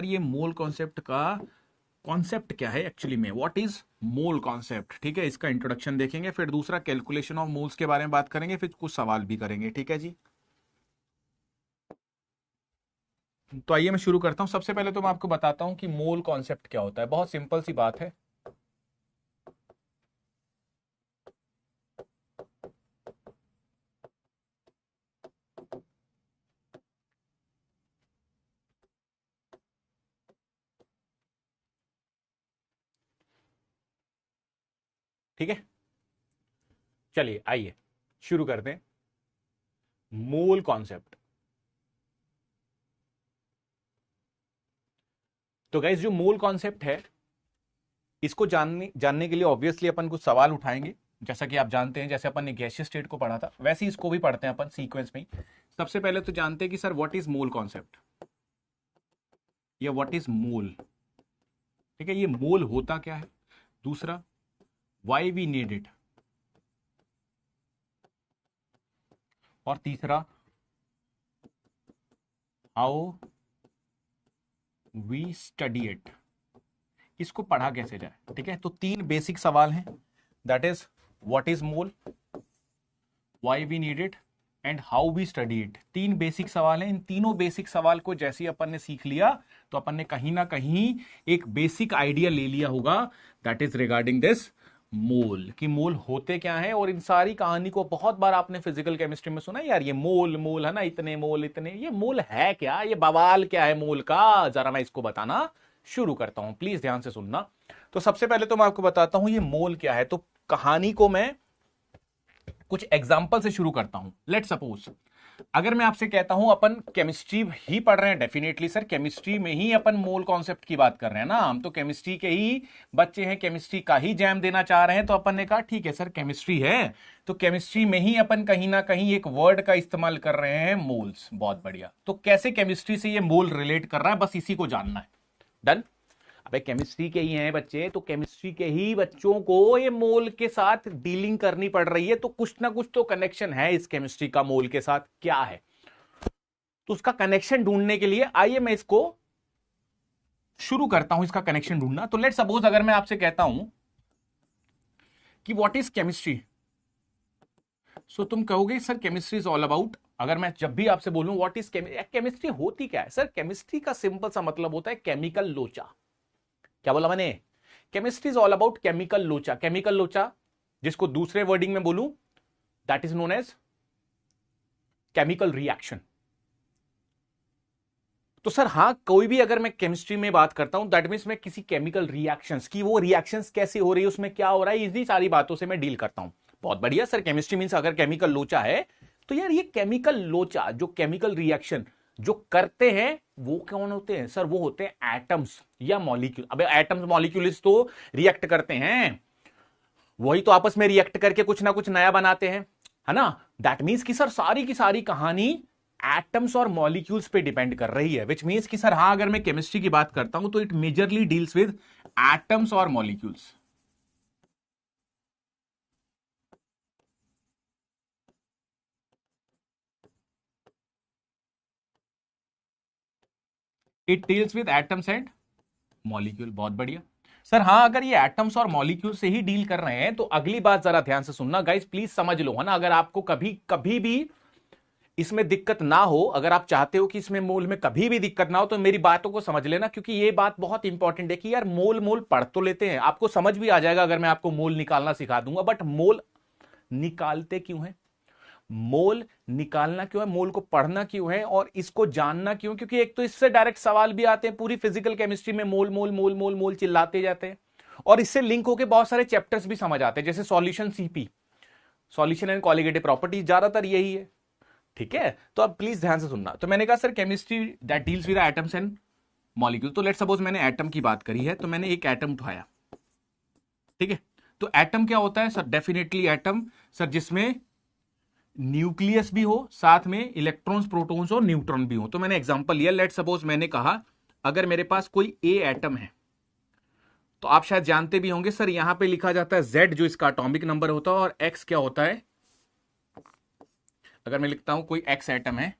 ये mole concept का concept क्या है एक्चुअली में, व्हाट इज मोल कॉन्सेप्ट। ठीक है, इसका इंट्रोडक्शन देखेंगे, फिर दूसरा कैलकुलेशन ऑफ मोल्स के बारे में बात करेंगे, फिर कुछ सवाल भी करेंगे। ठीक है जी, तो आइए मैं शुरू करता हूं। सबसे पहले तो मैं आपको बताता हूं कि मोल कॉन्सेप्ट क्या होता है। बहुत सिंपल सी बात है। ठीक है, चलिए आइए शुरू करते हैं। मोल कॉन्सेप्ट, तो गाइस जो मोल कॉन्सेप्ट है, इसको जानने के लिए ऑब्वियसली अपन कुछ सवाल उठाएंगे। जैसा कि आप जानते हैं, जैसे अपन ने गैसियस स्टेट को पढ़ा था, वैसे ही इसको भी पढ़ते हैं अपन सीक्वेंस में ही। सबसे पहले तो जानते हैं कि sir what is mole concept, या व्हाट इज मोल। ठीक है, ये मोल होता क्या है। दूसरा, व्हाई वी नीड इट। और तीसरा, हाउ वी स्टडी इट, इसको पढ़ा कैसे जाए। ठीक है, तो तीन बेसिक सवाल हैं, that is what is mole, why we need it and how we study it. तीन बेसिक सवाल हैं। इन तीनों बेसिक सवाल को जैसे ही अपन ने सीख लिया, तो अपन ने कहीं ना कहीं एक बेसिक आइडिया ले लिया होगा, दैट इज रिगार्डिंग दिस मोल, कि मोल होते क्या है। और इन सारी कहानी को बहुत बार आपने फिजिकल केमिस्ट्री में सुना, यार ये मोल मोल है ना, इतने मोल इतने, ये मोल है क्या, ये बवाल क्या है मोल का, जरा मैं इसको बताना शुरू करता हूं, प्लीज ध्यान से सुनना। तो सबसे पहले तो मैं आपको बताता हूं ये मोल क्या है। तो कहानी को मैं कुछ एग्जाम्पल से शुरू करता हूं। लेट सपोज, अगर मैं आपसे कहता हूं अपन केमिस्ट्री ही पढ़ रहे हैं, डेफिनेटली सर केमिस्ट्री में ही अपन मोल कॉन्सेप्ट की बात कर रहे हैं ना, हम तो केमिस्ट्री के ही बच्चे हैं, केमिस्ट्री का ही जैम देना चाह रहे हैं। तो अपन ने कहा ठीक है सर केमिस्ट्री है, तो केमिस्ट्री में ही अपन कहीं ना कहीं एक वर्ड का इस्तेमाल कर रहे हैं, मोल्स। बहुत बढ़िया, तो कैसे केमिस्ट्री से ये मोल रिलेट कर रहा है, बस इसी को जानना है। डन। अबे केमिस्ट्री के ही हैं बच्चे, तो केमिस्ट्री के ही बच्चों को ये मोल के साथ डीलिंग करनी पड़ रही है, तो कुछ ना कुछ तो कनेक्शन है इस केमिस्ट्री का मोल के साथ। क्या है, तो उसका कनेक्शन ढूंढने के लिए आइए मैं इसको शुरू करता हूं, इसका कनेक्शन ढूंढना। तो लेट सपोज अगर मैं आपसे कहता हूं कि व्हाट इज केमिस्ट्री, सो तुम कहोगे sir chemistry is all about. अगर मैं जब भी आपसे बोलूं व्हाट इज केमिस्ट्री, होती क्या है सर, केमिस्ट्री का सिंपल सा मतलब होता है केमिकल लोचा। क्या बोला मैंने, chemistry is all about chemical लोचा। केमिकल लोचा, जिसको दूसरे वर्डिंग में बोलूं, that is known as chemical reaction. तो सर हाँ, कोई भी अगर मैं केमिस्ट्री में बात करता हूं, दैट मीन्स मैं किसी केमिकल रिएक्शंस की, वो रिएक्शंस कैसे हो रही है, उसमें क्या हो रहा है, इसी सारी बातों से मैं डील करता हूं। बहुत बढ़िया सर, केमिस्ट्री मीन्स अगर केमिकल लोचा है, तो यार ये केमिकल लोचा, जो केमिकल रिएक्शन जो करते हैं, वो कौन होते हैं सर, वो होते हैं एटम्स या मॉलिक्यूल। अबे एटम्स मॉलिक्यूल्स तो रिएक्ट करते हैं, वही तो आपस में रिएक्ट करके कुछ ना कुछ नया बनाते हैं, है ना। दैट मीन्स कि सर सारी की सारी कहानी एटम्स और मॉलिक्यूल्स पे डिपेंड कर रही है, विच मीन्स कि सर हाँ, अगर मैं केमिस्ट्री की बात करता हूं तो it majorly deals with atoms और molecules. It deals with atoms and molecule. बहुत बढ़िया सर, हाँ अगर ये एटम्स और मॉलिक्यूल से ही डील कर रहे हैं, तो अगली बात जरा ध्यान से सुनना गाइस, प्लीज समझ लो, है ना। अगर आपको कभी कभी भी इसमें दिक्कत ना हो, अगर आप चाहते हो कि इसमें मोल में कभी भी दिक्कत ना हो, तो मेरी बातों को समझ लेना, क्योंकि ये बात बहुत इंपॉर्टेंट है कि यार मोल मोल पढ़ तो लेते हैं, आपको समझ भी आ जाएगा अगर मैं आपको मोल निकालना सिखा दूंगा, बट मोल निकालते क्यों है, मोल निकालना क्यों है, मोल को पढ़ना क्यों है, और इसको जानना क्यों, क्योंकि एक तो इससे डायरेक्ट सवाल भी आते हैं। पूरी फिजिकल केमिस्ट्री में मोल मोल मोल मोल मोल चिल्लाते जाते हैं, और इससे लिंक होकर बहुत सारे चैप्टर्स भी समझ आते हैं, जैसे solution CP, solution and colligative properties, ज्यादातर यही है। ठीक है, तो अब प्लीज ध्यान से सुनना। तो मैंने कहा sir chemistry that deals with atoms and molecule, तो लेट सपोज मैंने एटम की बात करी है, तो मैंने एक एटम उठाया। ठीक है, तो एटम क्या होता है सर, डेफिनेटली एटम सर जिसमें न्यूक्लियस भी हो, साथ में इलेक्ट्रॉन्स प्रोटॉन्स और न्यूट्रॉन भी हो। तो मैंने एग्जांपल लिया, लेट सपोज मैंने कहा अगर मेरे पास कोई ए एटम है, तो आप शायद जानते भी होंगे सर, यहां पे लिखा जाता है जेड, जो इसका एटॉमिक नंबर होता है, और एक्स क्या होता है। अगर मैं लिखता हूं कोई एक्स एटम है,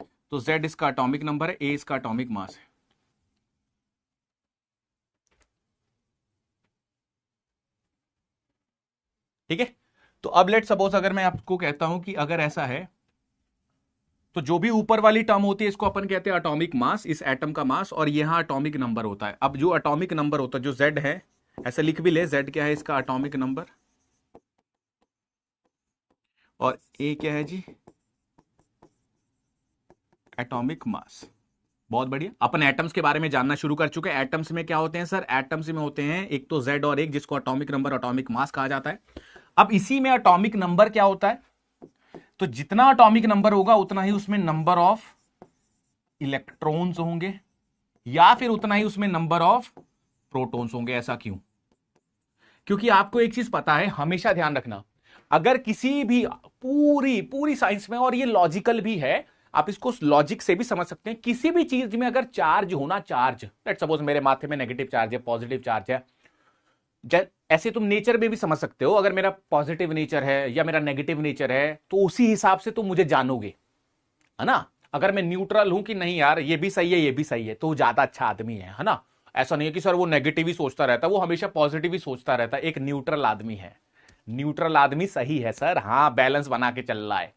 तो जेड इसका एटॉमिक नंबर है, ए इसका एटॉमिक मास है। ठीक है। तो अब लेट सपोज अगर मैं आपको कहता हूं कि अगर ऐसा है, तो जो भी ऊपर वाली टर्म होती है इसको अपन कहते हैं एटॉमिक मास, इस एटम का मास, और यहां एटॉमिक नंबर होता है। अब जो एटॉमिक नंबर होता है, जो Z है, ऐसे लिख भी ले, Z क्या है इसका एटॉमिक नंबर, और A क्या है जी, एटॉमिक मास। बहुत बढ़िया, अपन एटम्स के बारे में जानना शुरू कर चुके हैं। एटम्स में क्या होते हैं सर, एटम्स में होते हैं एक तो Z और एक जिसको एटॉमिक नंबर, एटॉमिक मास कहा जाता है। अब इसी में एटॉमिक नंबर क्या होता है, तो जितना एटॉमिक नंबर होगा उतना ही उसमें नंबर ऑफ इलेक्ट्रॉन्स होंगे, या फिर उतना ही उसमें नंबर ऑफ प्रोटॉन्स होंगे। ऐसा क्यों? क्योंकि आपको एक चीज पता है, हमेशा ध्यान रखना, अगर किसी भी पूरी पूरी साइंस में, और ये लॉजिकल भी है, आप इसको लॉजिक से भी समझ सकते हैं, किसी भी चीज में अगर चार्ज होना, चार्ज लेट्स सपोज मेरे माथे में नेगेटिव चार्ज है, पॉजिटिव चार्ज है, ऐसे तुम नेचर में भी समझ सकते हो, अगर मेरा पॉजिटिव नेचर है या मेरा नेगेटिव नेचर है तो उसी हिसाब से तुम मुझे जानोगे, है ना। अगर मैं न्यूट्रल हूं कि नहीं यार ये भी सही है ये भी सही है, तो ज्यादा अच्छा आदमी है ना। ऐसा नहीं है कि सर वो नेगेटिव ही सोचता रहता है, वो हमेशा पॉजिटिव ही सोचता रहता है, एक न्यूट्रल आदमी है। न्यूट्रल आदमी सही है सर, हाँ बैलेंस बना के चल रहा है।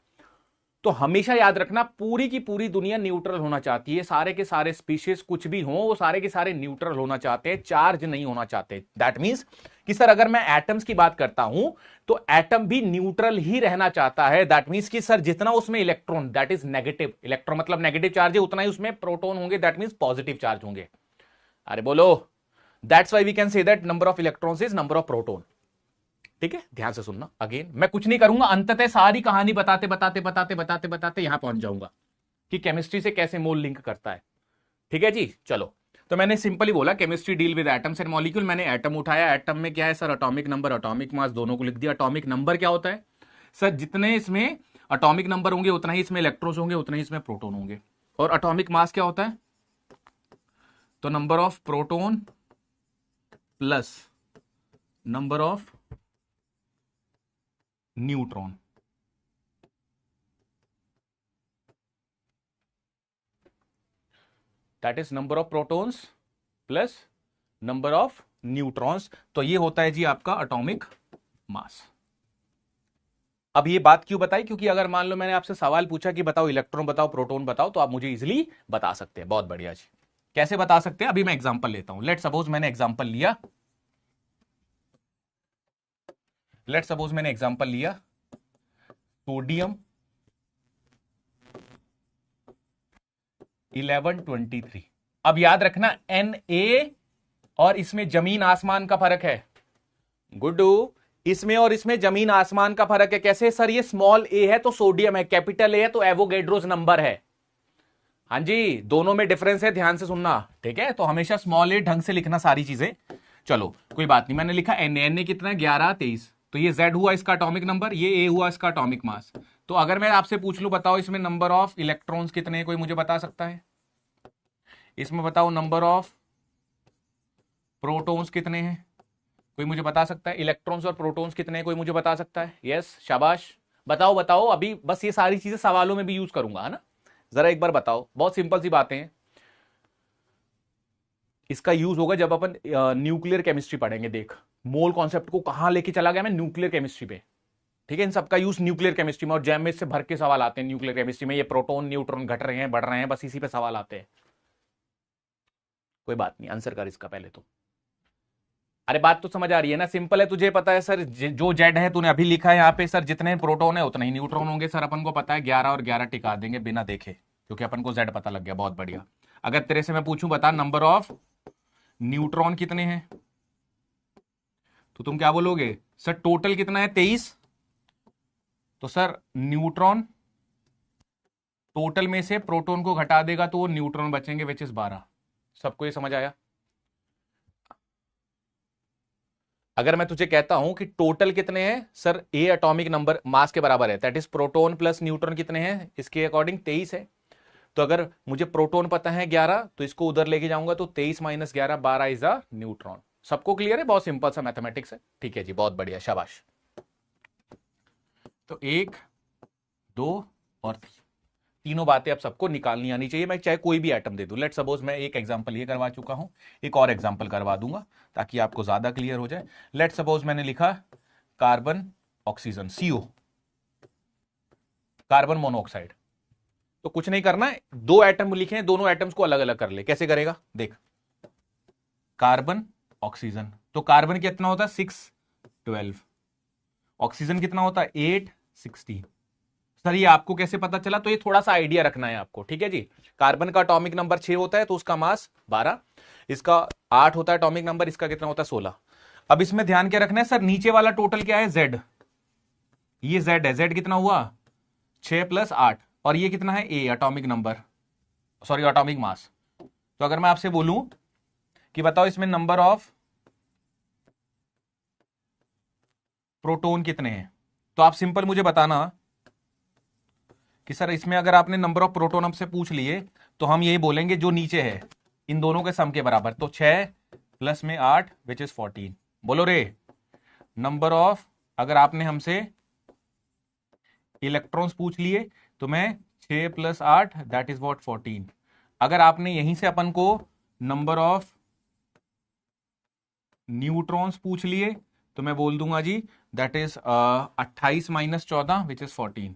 तो हमेशा याद रखना, पूरी की पूरी दुनिया न्यूट्रल होना चाहती है, सारे के सारे स्पीशीज कुछ भी हो वो सारे के सारे न्यूट्रल होना चाहते हैं, चार्ज नहीं होना चाहते। दैट मींस कि सर अगर मैं एटम्स की बात करता हूं तो एटम भी न्यूट्रल ही रहना चाहता है। दैट मींस कि सर जितना उसमें electron, that is negative, electron मतलब नेगेटिव चार्ज है, उतना ही उसमें प्रोटॉन होंगे, दैट मींस पॉजिटिव चार्ज होंगे। अरे बोलो, that's why we can say that number of electrons is number of proton. ठीक है, ध्यान से सुनना। अगेन मैं कुछ नहीं करूंगा, अंततः सारी कहानी बताते बताते बताते बताते बताते यहां पहुंच जाऊंगा कि केमिस्ट्री से कैसे मोल लिंक करता है। ठीक है जी, चलो। तो मैंने सिंपली बोला chemistry deal with atoms and molecule. मैंने एटम उठाया, एटम में क्या है sir, atomic number, atomic mass, दोनों को लिख दिया। एटॉमिक नंबर क्या होता है सर, जितने इसमें एटॉमिक नंबर होंगे उतना ही इसमें इलेक्ट्रॉन्स होंगे, उतना ही इसमें प्रोटॉन होंगे। और एटॉमिक मास क्या होता है, तो number of proton plus number of neutron. That is number of protons plus number of neutrons. तो ये होता है जी आपका एटॉमिक मास। अब ये बात क्यों बताई, क्योंकि अगर मान लो मैंने आपसे सवाल पूछा कि बताओ इलेक्ट्रॉन बताओ, प्रोटॉन बताओ, तो आप मुझे इजीली बता सकते हैं। बहुत बढ़िया जी, कैसे बता सकते हैं, अभी मैं एग्जांपल लेता हूं। लेट सपोज मैंने एग्जांपल लिया, सोडियम 1123। अब याद रखना Na और इसमें जमीन आसमान का फर्क है। गुड्डू, इसमें और इसमें जमीन आसमान का फर्क है। कैसे सर, ये स्मॉल ए है तो सोडियम है, कैपिटल ए है तो एवोगैड्रोस नंबर है। हाँ जी, दोनों में डिफरेंस है, ध्यान से सुनना। ठीक है, तो हमेशा स्मॉल ए ढंग से लिखना सारी चीजें। चलो कोई बात नहीं, मैंने लिखा Na कितना है 1123, तो ये Z हुआ इसका एटॉमिक नंबर, ये A हुआ इसका एटॉमिक मास। तो अगर मैं आपसे पूछ लूं बताओ इसमें नंबर ऑफ इलेक्ट्रॉन्स कितने हैं, कोई मुझे बता सकता है? इसमें बताओ नंबर ऑफ प्रोटॉन्स कितने हैं, कोई मुझे बता सकता है? इलेक्ट्रॉन्स और प्रोटॉन्स कितने हैं, कोई मुझे बता सकता है? यस, शाबाश, बताओ बताओ। अभी बस ये सारी चीजें सवालों में भी यूज करूंगा, है ना। जरा एक बार बताओ, बहुत सिंपल सी बातें हैं। इसका यूज होगा जब अपन न्यूक्लियर केमिस्ट्री पढ़ेंगे। देख, मोल कॉन्सेप्ट को कहां लेके चला गया मैं, न्यूक्लियर केमिस्ट्री पे। ठीक है, इन सबका यूज न्यूक्लियर केमिस्ट्री में, और जैम में इससे भर के सवाल आते हैं न्यूक्लियर केमिस्ट्री में। ये प्रोटॉन न्यूट्रॉन घट रहे हैं बढ़ रहे हैं, बस इसी पे सवाल आते हैं। कोई बात नहीं, आंसर कर इसका पहले तो। अरे बात तो समझ आ रही है ना, सिंपल है, तुझे पता है सर जो जेड है तूने अभी लिखा है यहाँ पे, सर जितने प्रोटॉन है उतने ही न्यूट्रॉन होंगे। सर अपन को पता है 11 और 11 टिका देंगे बिना देखे, क्योंकि अपन को जेड पता लग गया। बहुत बढ़िया। अगर तेरे से मैं पूछूं बता नंबर ऑफ न्यूट्रॉन कितने हैं, तो तुम क्या बोलोगे? सर टोटल कितना है 23। तो सर न्यूट्रॉन टोटल में से प्रोटॉन को घटा देगा तो वो न्यूट्रॉन बचेंगे, विच इज 12। सबको ये समझ आया? अगर मैं तुझे कहता हूं कि टोटल कितने हैं, सर ए एटॉमिक नंबर मास के बराबर है, that is proton plus neutron कितने हैं, इसके अकॉर्डिंग 23 है। तो अगर मुझे प्रोटॉन पता है 11, तो इसको उधर लेके जाऊंगा तो 23 माइनस 11 12 इज अ न्यूट्रॉन। सबको क्लियर है? बहुत सिंपल सा मैथमेटिक्स है। ठीक है जी, बहुत बढ़िया, शाबाश। तो 1 2 और 3, तीनों बातें अब सबको निकालनी आनी चाहिए। मैं चाहे कोई भी एटम दे दूं, लेट सपोज मैं एक एग्जांपल ये करवा चुका हूं, एक और एग्जांपल करवा दूंगा ताकि आपको ज्यादा क्लियर हो जाए। लेट सपोज मैंने लिखा carbon oxygen, CO, carbon monoxide. तो कुछ नहीं करना है, दो एटम लिखे हैं, दोनों एटम्स को अलग अलग कर ले। कैसे करेगा देख, कार्बन ऑक्सीजन, तो कार्बन कितना होता है 6 12, ऑक्सीजन कितना होता है 8 16। सर ये आपको कैसे पता चला? तो ये थोड़ा सा आइडिया रखना है आपको, ठीक है जी। कार्बन का एटॉमिक नंबर 6 होता है तो उसका मास 12, इसका 8 होता है एटॉमिक नंबर, इसका कितना होता है 16। अब इसमें ध्यान क्या रखना है सर, नीचे वाला टोटल क्या है Z, ये Z है, Z कितना हुआ 6 + 8, और ये कितना है A, atomic number, sorry atomic mass. तो अगर मैं आपसे बोलूं कि बताओ इसमें नंबर ऑफ प्रोटॉन कितने हैं, तो आप सिंपल मुझे बताना कि सर इसमें अगर आपने नंबर ऑफ प्रोटॉन हमसे पूछ लिए तो हम यही बोलेंगे जो नीचे है इन दोनों के सम के बराबर, तो 6 + में 8 विच इज 14। बोलो रे, नंबर ऑफ, अगर आपने हमसे इलेक्ट्रॉन्स पूछ लिए तो मैं 6 + 8 दैट इज व्हाट 14। अगर आपने यहीं से अपन को नंबर ऑफ न्यूट्रॉन्स पूछ लिए तो मैं बोल दूंगा जी दैट इज 28 - 14 विच इज 14।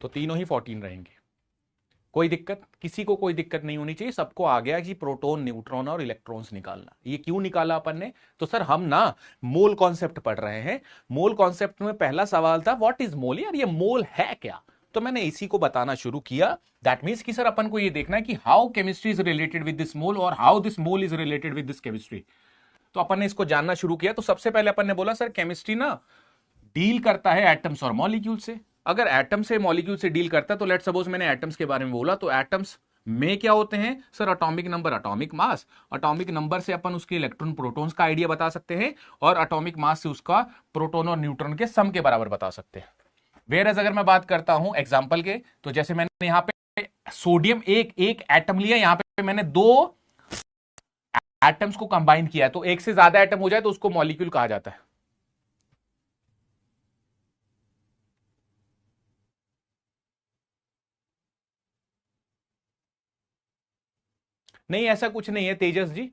तो तीनों ही 14 रहेंगे। कोई दिक्कत, किसी को कोई दिक्कत नहीं होनी चाहिए, सबको आ गया कि प्रोटॉन, न्यूट्रॉन और इलेक्ट्रॉन्स निकालना। ये क्यों निकाला अपन ने? तो सर हम ना मोल कॉन्सेप्ट पढ़ रहे हैं, मोल कॉन्सेप्ट में पहला सवाल था व्हाट इज मोल, यार ये मोल है क्या? तो मैंने इसी को बताना शुरू किया। दैट मीन्स कि सर अपन को ये देखना है कि how chemistry is related with this mole और how this mole is related with this chemistry. तो अपन ने इसको जानना शुरू किया। तो सबसे पहले अपन ने बोला सर केमिस्ट्री ना डील करता है एटम्स और मॉलिक्यूल से। अगर एटम से मॉलिक्यूल से डील करता है तो लेट सपोज मैंने एटम्स के बारे में बोला, तो एटम्स में क्या होते हैं sir, atomic number, atomic mass. Atomic number से अपन उसके इलेक्ट्रॉन प्रोटॉन्स का आइडिया बता सकते हैं और एटॉमिक मास से उसका प्रोटॉन और न्यूट्रॉन के सम के बराबर बता सकते हैं। वेयर एज अगर मैं बात करता हूं एग्जांपल के, तो जैसे मैंने यहां पे सोडियम एक एटम लिया, यहां पे मैंने 2 एटम्स को कंबाइन किया, तो एक से ज्यादा एटम हो जाए तो उसको मॉलिक्यूल कहा जाता है। नहीं ऐसा कुछ नहीं है तेजस जी,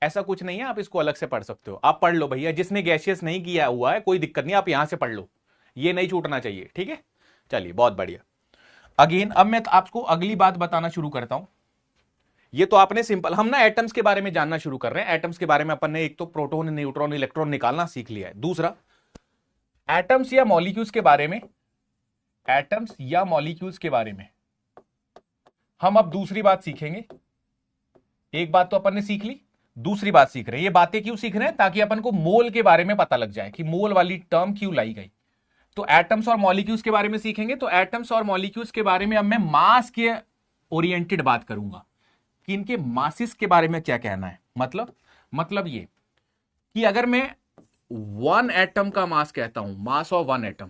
ऐसा कुछ नहीं है, आप इसको अलग से पढ़ सकते हो। आप पढ़ लो भैया, जिसने गैसियस नहीं किया हुआ है कोई दिक्कत नहीं, आप यहां से पढ़ लो, ये नहीं छूटना चाहिए, ठीक है। चलिए बहुत बढ़िया। अगेन अब मैं आपको अगली बात बताना शुरू करता हूं। ये तो आपने सिंपल, हम ना एटम्स के बारे में जानना शुरू कर रहे हैं। एटम्स के बारे में अपन ने एक तो प्रोटॉन, न्यूट्रॉन, इलेक्ट्रॉन निकालना सीख लिया है। दूसरा एटम्स या मॉलिक्यूल्स के बारे में, एटम्स या मॉलिक्यूल्स के बारे में हम अब दूसरी बात सीखेंगे। एक बात तो अपन ने सीख ली, दूसरी बात सीख रहे हैं। ये बातें क्यों सीख रहे हैं? ताकि अपन को मोल के बारे में पता लग जाए कि मोल वाली टर्म क्यों लाई गई। तो एटम्स और मॉलिक्यूल्स के बारे में सीखेंगे। तो एटम्स और मॉलिक्यूल्स के बारे में अब मैं मास के ओरिएंटेड बात करूंगा कि इनके मासिस के बारे में क्या कहना है। मतलब ये कि अगर मैं 1 एटम का मास कहता हूं, मास ऑफ 1 एटम,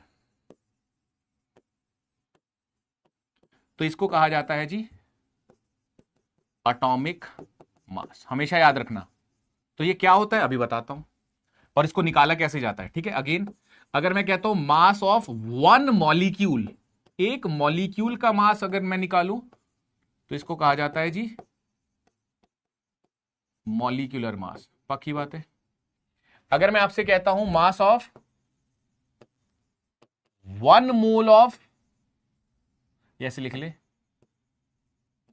तो इसको कहा जाता है जी एटॉमिक मास। हमेशा याद रखना। तो ये क्या होता है अभी बताता हूं, और इसको निकाला कैसे जाता है, ठीक है। अगेन अगर मैं कहता हूं मास ऑफ 1 मॉलिक्यूल, एक मॉलिक्यूल का मास अगर मैं निकालूं तो इसको कहा जाता है जी मॉलिक्यूलर मास। पक्की बात है। अगर मैं आपसे कहता हूं मास ऑफ 1 मोल ऑफ, ऐसे लिख ले,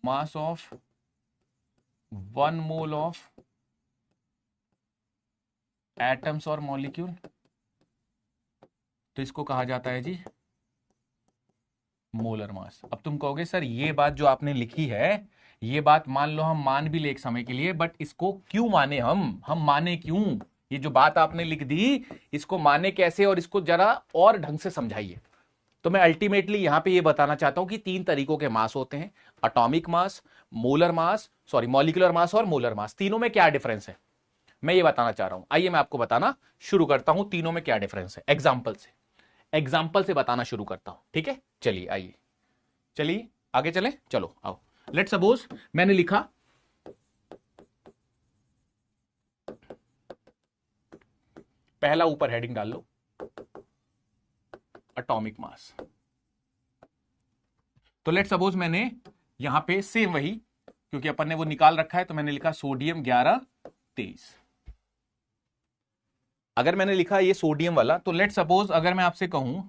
mass of 1 mole of atoms और मॉलिक्यूल, तो इसको कहा जाता है जी मोलर मास। अब तुम कहोगे सर ये बात जो आपने लिखी है, ये बात मान लो हम मान भी ले एक समय के लिए, बट इसको क्यों माने हम माने क्यों? ये जो बात आपने लिख दी इसको माने कैसे, और इसको जरा और ढंग से समझाइए। तो मैं अल्टीमेटली यहां पे ये बताना चाहता हूं कि 3 तरीकों के मास होते हैं, atomic mass, molar mass, sorry molecular mass और मोलर मास। तीनों में क्या डिफरेंस है मैं ये बताना चाह रहा हूं। आइए मैं आपको बताना शुरू करता हूं तीनों में क्या डिफरेंस है। एग्जाम्पल से बताना शुरू करता हूं, ठीक है। चलिए आइए, चलिए आगे चलें, चलो आओ। लेट सपोज मैंने लिखा पहला, ऊपर हेडिंग डाल लो एटॉमिक मास। तो लेट सपोज मैंने यहां पे सेम वही क्योंकि अपन ने वो निकाल रखा है, तो मैंने लिखा सोडियम 11 23। अगर मैंने लिखा ये सोडियम वाला, तो लेट सपोज अगर मैं आपसे कहूं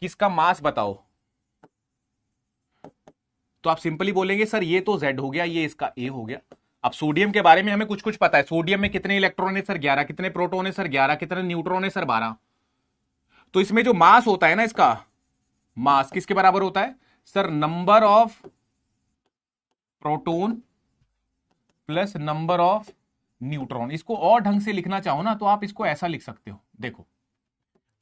कि इसका मास बताओ, तो आप सिंपली बोलेंगे सर ये तो Z हो गया, ये इसका A हो गया। अब सोडियम के बारे में हमें कुछ कुछ पता है, सोडियम में कितने इलेक्ट्रॉन है सर 11, कितने प्रोटॉन है सर 11, कितने न्यूट्रॉन है सर 12। तो इसमें जो मास होता है ना, इसका मास किसके बराबर होता है sir, number of proton plus number of neutron. इसको और ढंग से लिखना चाहो ना, तो आप इसको ऐसा लिख सकते हो। देखो,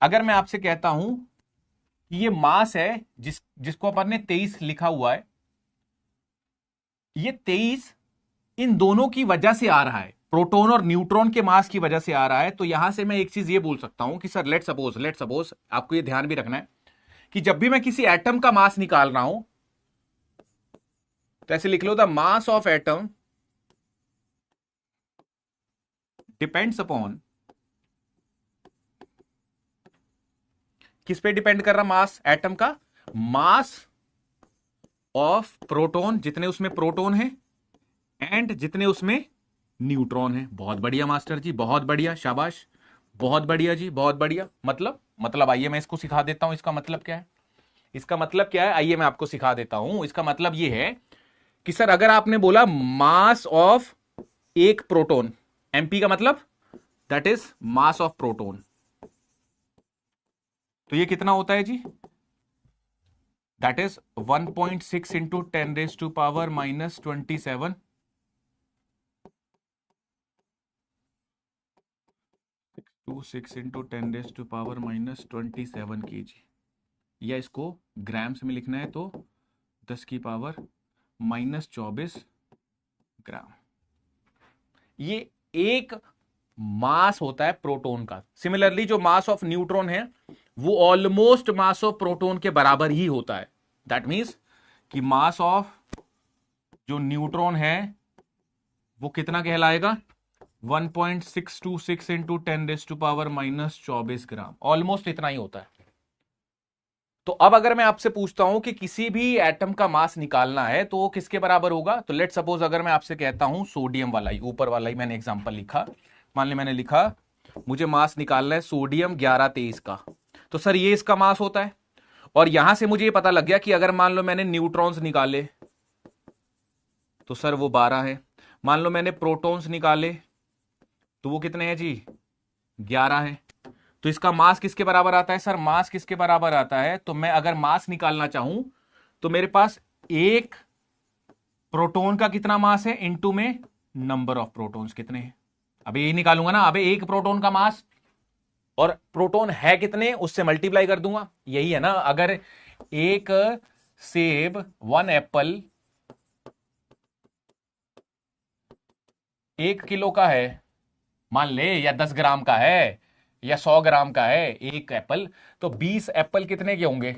अगर मैं आपसे कहता हूं कि ये मास है जिसको अपन ने 23 लिखा हुआ है, ये 23 इन दोनों की वजह से आ रहा है, प्रोटॉन और न्यूट्रॉन के मास की वजह से आ रहा है। तो यहां से मैं एक चीज ये बोल सकता हूं कि सर लेट सपोज आपको ये ध्यान भी रखना है कि जब भी मैं किसी एटम का मास निकाल रहा हूं, तो ऐसे लिख लो, the mass of atom depends upon, किस पे डिपेंड कर रहा मास एटम का, मास ऑफ प्रोटॉन, जितने उसमें प्रोटॉन है, एंड जितने उसमें न्यूट्रॉन है। बहुत बढ़िया मास्टर जी, बहुत बढ़िया, शाबाश, बहुत बढ़िया जी, बहुत बढ़िया। मतलब आइए मैं इसको सिखा देता हूं, इसका मतलब क्या है, इसका मतलब क्या है, आइए मैं आपको सिखा देता हूं। इसका मतलब यह है कि सर अगर आपने बोला मास ऑफ एक प्रोटॉन, एमपी का मतलब that is mass of proton, तो ये कितना होता है जी, that is 1.6 into 10⁻⁻27, 6 into 10⁻⁻27 kg, या इसको ग्राम्स में लिखना है तो 10⁻⁻24 ग्राम। ये एक मास होता है प्रोटॉन का। सिमिलरली जो मास ऑफ न्यूट्रॉन है वो ऑलमोस्ट मास ऑफ प्रोटॉन के बराबर ही होता है। दैट मींस कि मास ऑफ जो न्यूट्रॉन है वो कितना कहलाएगा, 1.626 इंटू 10⁻⁻24 ग्राम, ऑलमोस्ट इतना ही होता है। तो अब अगर मैं आपसे पूछता हूं कि किसी भी एटम का मास निकालना है तो वो किसके बराबर होगा, तो लेट सपोज अगर मैं आपसे कहता हूं सोडियम वाला ही, ऊपर वाला ही मैंने एग्जांपल लिखा, मान ली मैंने लिखा मुझे मास निकालना है सोडियम 1123 का, तो सर ये इसका मास होता है। और यहां से मुझे ये पता लग गया कि अगर मान लो मैंने न्यूट्रॉन्स निकाले तो सर वो 12 है, मान लो मैंने प्रोटॉन्स निकाले तो वो कितने हैं जी, 11 है। तो इसका मास किसके बराबर आता है सर, मास किसके बराबर आता है, तो मैं अगर मास निकालना चाहूं तो मेरे पास एक प्रोटॉन का कितना मास है इनटू में नंबर ऑफ प्रोटॉन्स कितने हैं। अभी यही निकालूंगा ना, अबे एक प्रोटॉन का मास और प्रोटॉन है कितने उससे मल्टीप्लाई कर दूंगा, यही है ना। अगर एक सेब, 1 एप्पल 1 किलो का है मान ले, या 10 ग्राम का है या 100 ग्राम का है एक एप्पल, तो 20 एप्पल कितने के होंगे,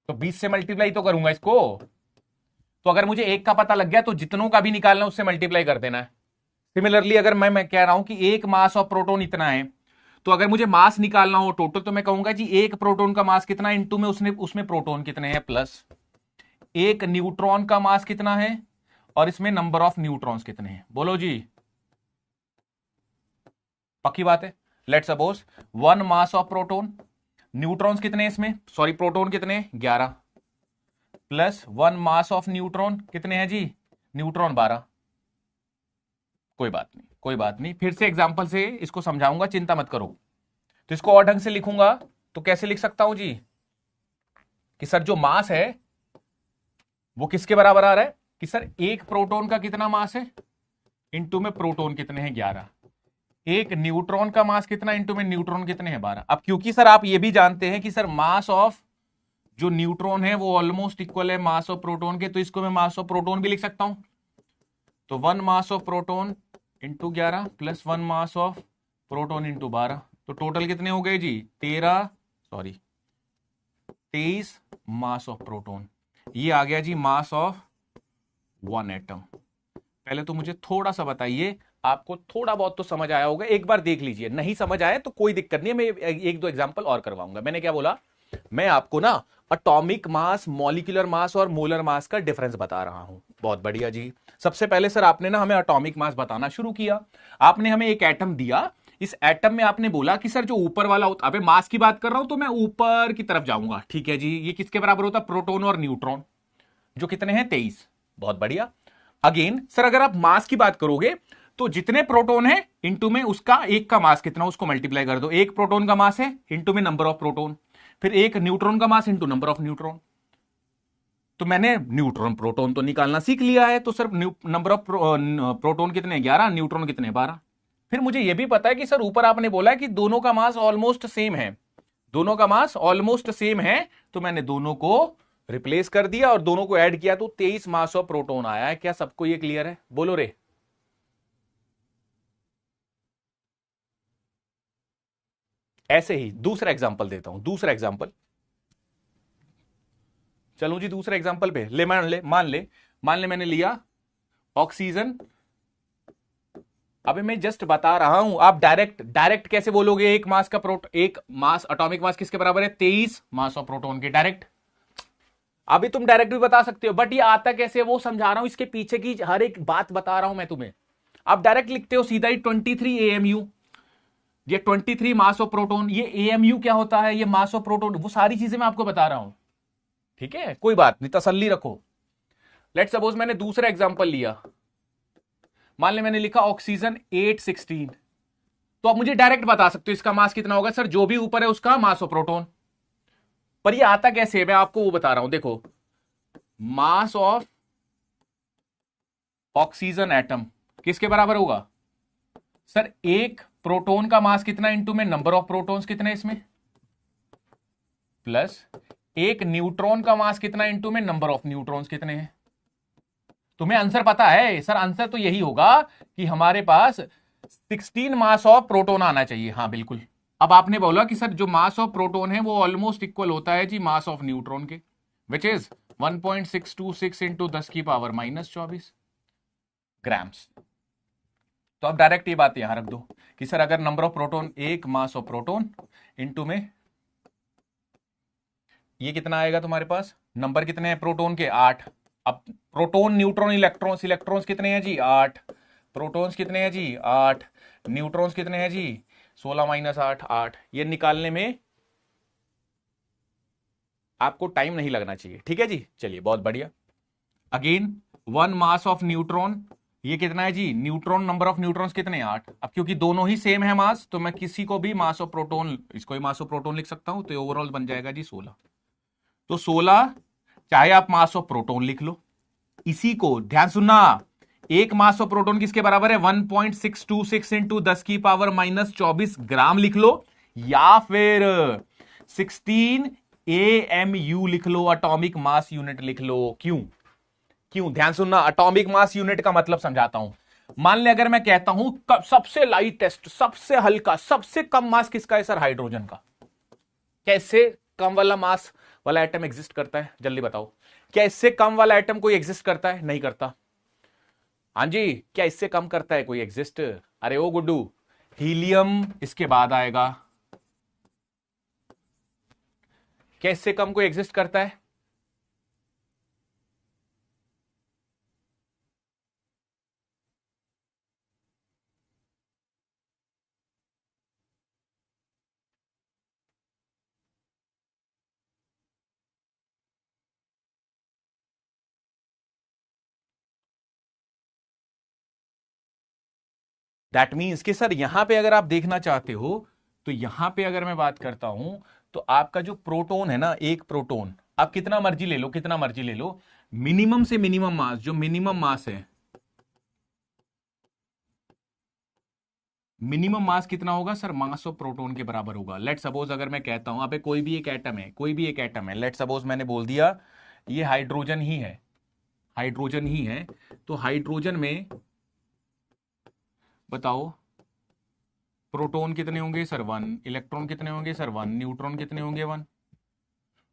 तो 20 से मल्टीप्लाई तो करूंगा इसको। तो अगर मुझे एक का पता लग गया तो जितनों का भी निकालना उससे मल्टीप्लाई कर देना है। सिमिलरली अगर मैं कह रहा हूं कि एक मास ऑफ प्रोटॉन इतना है, तो अगर मुझे मास निकालना हो टोटल, तो मैं कहूंगा जी एक प्रोटॉन का मास कितना इनटू में उसमें प्रोटॉन कितने हैं, प्लस एक न्यूट्रॉन का मास कितना है और इसमें नंबर ऑफ न्यूट्रॉन्स कितने हैं। बोलो जी, पक्की बात है। Let's suppose 1 mass of proton, neutrons कितने हैं इसमें, सॉरी प्रोटॉन कितने हैं 11, प्लस 1 मास ऑफ न्यूट्रॉन कितने हैं जी, न्यूट्रॉन 12। कोई बात नहीं, कोई बात नहीं, फिर से एग्जांपल से इसको समझाऊंगा, चिंता मत करो। तो इसको और ढंग से लिखूंगा तो कैसे लिख सकता हूं जी, कि सर जो मास है वो किसके बराबर आ रहा है, कि सर एक प्रोटॉन का कितना मास है इनटू में प्रोटॉन कितने हैं 11, एक न्यूट्रॉन का मास कितना इनटू में न्यूट्रॉन कितने हैं 12। अब क्योंकि सर आप ये भी जानते हैं कि सर मास ऑफ जो न्यूट्रॉन है वो ऑलमोस्ट इक्वल है मास ऑफ प्रोटॉन के, तो इसको मैं मास ऑफ प्रोटॉन भी लिख सकता हूं। तो 1 मास of proton into 11 plus 1 mass of proton into 12, तो टोटल कितने हो गए जी 23 मास ऑफ प्रोटॉन। ये आ गया जी मास ऑफ 1 एटम। पहले तो मुझे थोड़ा सा बताइए, आपको थोड़ा बहुत तो समझ आया होगा, एक बार देख लीजिए, नहीं समझ आया तो कोई दिक्कत नहीं है, मैं 1-2 एग्जांपल और करवाऊंगा। मैंने क्या बोला मैं आपको ना एटॉमिक मास, मॉलिक्यूलर मास और मोलर मास का डिफरेंस बता रहा हूं। बहुत बढ़िया जी। सबसे पहले सर आपने ना हमें एटॉमिक मास बताना शुरू किया। आपने हमें एक एटम दिया, इस एटम में आपने बोला कि सर जो ऊपर वाला होता, अबे मास की बात कर रहा हूं तो मैं ऊपर की तरफ जाऊंगा, ठीक है जी। ये किसके बराबर होता? प्रोटॉन और न्यूट्रॉन, जो कितने हैं? 23। बहुत बढ़िया। अगेन सर अगर आप मास की बात करोगे तो जितने प्रोटॉन है इंटू में उसका एक का मास कितना, उसको मल्टीप्लाई कर दो। एक प्रोटॉन का मास है इंटू में नंबर ऑफ प्रोटॉन, फिर एक न्यूट्रॉन का mass into number of neutron. तो मैंने न्यूट्रॉन प्रोटॉन तो निकालना सीख लिया है, तो सर नंबर ऑफ प्रोटॉन कितने? 11, न्यूट्रॉन कितने? 12। फिर मुझे यह भी पता है कि सर ऊपर आपने बोला है कि दोनों का मास ऑलमोस्ट सेम है, दोनों का मास ऑलमोस्ट सेम है, तो मैंने दोनों को रिप्लेस कर दिया और दोनों को ऐड किया तो 23 मास ऑफ प्रोटॉन आया है। क्या सबको ये क्लियर है? बोलो रे। ऐसे ही दूसरा एग्जांपल देता हूं, दूसरा एग्जांपल। चलो जी दूसरे एग्जांपल पे ले, मान ले मैंने लिया ऑक्सीजन। अभी मैं जस्ट बता रहा हूं, आप डायरेक्ट कैसे बोलोगे? एक मास का एक मास, एटॉमिक मास किसके बराबर है? 23 मास ऑफ प्रोटॉन के। डायरेक्ट अभी तुम डायरेक्ट भी बता सकते हो, बट ये आता कैसे वो समझा रहा हूं, इसके पीछे की हर एक बात बता रहा हूं मैं तुम्हें। आप डायरेक्ट लिखते हो सीधा ही 23 AMU, ये 23 मास ऑफ प्रोटॉन। ये AMU क्या होता है, ये मास ऑफ प्रोटॉन, वो सारी चीजें मैं आपको बता रहा हूं, ठीक है? कोई बात नहीं, तसल्ली रखो। लेट सपोज मैंने दूसरा एग्जांपल लिया, मान ले मैंने लिखा ऑक्सीजन 816, तो आप मुझे डायरेक्ट बता सकते हो इसका मास कितना होगा? सर जो भी ऊपर है उसका मास ऑफ प्रोटॉन। पर ये आता कैसे है मैं आपको वो बता रहा हूं। देखो मास ऑफ ऑक्सीजन एटम किसके बराबर होगा? सर एक प्रोटॉन का मास कितना इंटू में नंबर ऑफ प्रोटॉन्स कितने इसमें, प्लस एक न्यूट्रॉन का मास कितना इंटू में नंबर ऑफ न्यूट्रॉन्स कितने हैं। तुम्हें आंसर पता है? सर आंसर तो यही होगा कि हमारे पास 16 मास ऑफ प्रोटॉन आना चाहिए। हाँ बिल्कुल। अब आपने बोला कि सर जो मास ऑफ प्रोटॉन है वो ऑलमोस्ट इक्वल होता है जी मास ऑफ न्यूट्रॉन के, विच इज 1.626 इंटू 10 की पावर -24 ग्राम्स। तो अब डायरेक्ट ये बात यहां रख दो कि सर अगर नंबर ऑफ प्रोटॉन, एक मास ऑफ प्रोटॉन इंटू में ये कितना आएगा तुम्हारे पास? नंबर कितने हैं प्रोटॉन के? 8। अब प्रोटॉन, न्यूट्रॉन, इलेक्ट्रॉन्स, इलेक्ट्रॉन्स कितने हैं जी? 8। प्रोटॉन्स कितने हैं जी? 8। न्यूट्रॉन्स कितने हैं जी? 16 माइनस 8, 8। ये निकालने में आपको टाइम नहीं लगना चाहिए, ठीक है जी। चलिए बहुत बढ़िया। अगेन 1 मास ऑफ न्यूट्रॉन, ये कितना है जी? न्यूट्रॉन, नंबर ऑफ न्यूट्रॉन्स कितने हैं? 8। अब क्योंकि दोनों ही सेम है मास, तो मैं किसी को भी मास ऑफ प्रोटॉन, इसको ही मास ऑफ प्रोटॉन लिख सकता हूं, तो ओवरऑल बन जाएगा जी 16। तो 16 चाहे आप मास ऑफ प्रोटॉन लिख लो, इसी को ध्यान सुनना, एक मास ऑफ प्रोटॉन किसके बराबर है? 1.626 इंटू 10 की पावर -24 ग्राम लिख लो, या फिर 16 AMU लिख लो, एटॉमिक मास यूनिट लिख लो। क्यों? ध्यान सुनना, एटॉमिक मास यूनिट का मतलब समझाता हूं। मान ले अगर मैं कहता हूं सबसे लाइटेस्ट, सबसे हल्का, सबसे कम मास किसका है? सर हाइड्रोजन का। क्या इससे कम वाला मास वाला एटम एग्जिस्ट करता है? जल्दी बताओ, क्या इससे कम वाला एटम कोई एग्जिस्ट करता है? नहीं करता। हाँ जी, क्या इससे कम करता है कोई एग्जिस्ट? अरे ओ गुड्डू, हीलियम इसके बाद आएगा। क्या इससे कम कोई एग्जिस्ट करता है? दैट मीन्स कि सर यहां पे अगर आप देखना चाहते हो तो यहां पे अगर मैं बात करता हूं तो आपका जो प्रोटॉन है ना, एक प्रोटॉन आप कितना मर्जी ले लो, कितना मर्जी ले लो, मिनिमम से मिनिमम मास, जो मिनिमम मास है, मिनिमम मास कितना होगा? सर मास ऑफ प्रोटॉन के बराबर होगा। लेट सपोज अगर मैं कहता हूं, अबे कोई भी एक एटम है, कोई भी एक एटम है, लेट सपोज मैंने बोल दिया ये हाइड्रोजन ही है, हाइड्रोजन ही है, तो हाइड्रोजन में बताओ प्रोटॉन कितने होंगे? सर 1। इलेक्ट्रॉन कितने होंगे? सर 1। न्यूट्रॉन कितने होंगे? 1।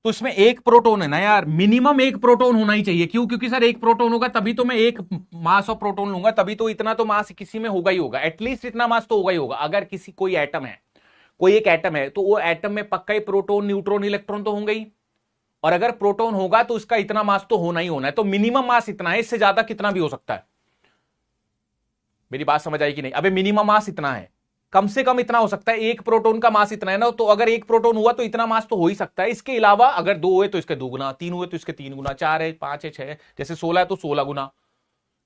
तो इसमें एक प्रोटॉन है ना यार, मिनिमम एक प्रोटॉन होना ही चाहिए। क्यों? क्योंकि सर एक प्रोटॉन होगा तभी तो मैं एक मास ऑफ प्रोटॉन लूंगा, तभी तो इतना तो मास किसी में होगा ही होगा, एटलीस्ट इतना मास तो होगा ही होगा। अगर किसी कोई एटम है, कोई एक एटम है तो वो एटम में पक्का ही प्रोटॉन न्यूट्रॉन इलेक्ट्रॉन तो होंगे ही, और अगर प्रोटॉन होगा तो उसका इतना मास तो होना ही होना है, तो मिनिमम मास इतना है, इससे ज्यादा कितना भी हो सकता है। मेरी बात समझ आई कि नहीं? अबे मिनिमम मास इतना है, कम से कम इतना हो सकता है, एक प्रोटॉन का मास इतना है ना, तो अगर एक प्रोटॉन हुआ तो इतना मास तो हो ही सकता है। इसके अलावा अगर दो हुए तो इसके दो गुना, तीन हुए तो इसके तीन गुना, चार है, पांच है, छह है, जैसे 16 है तो 16 गुना,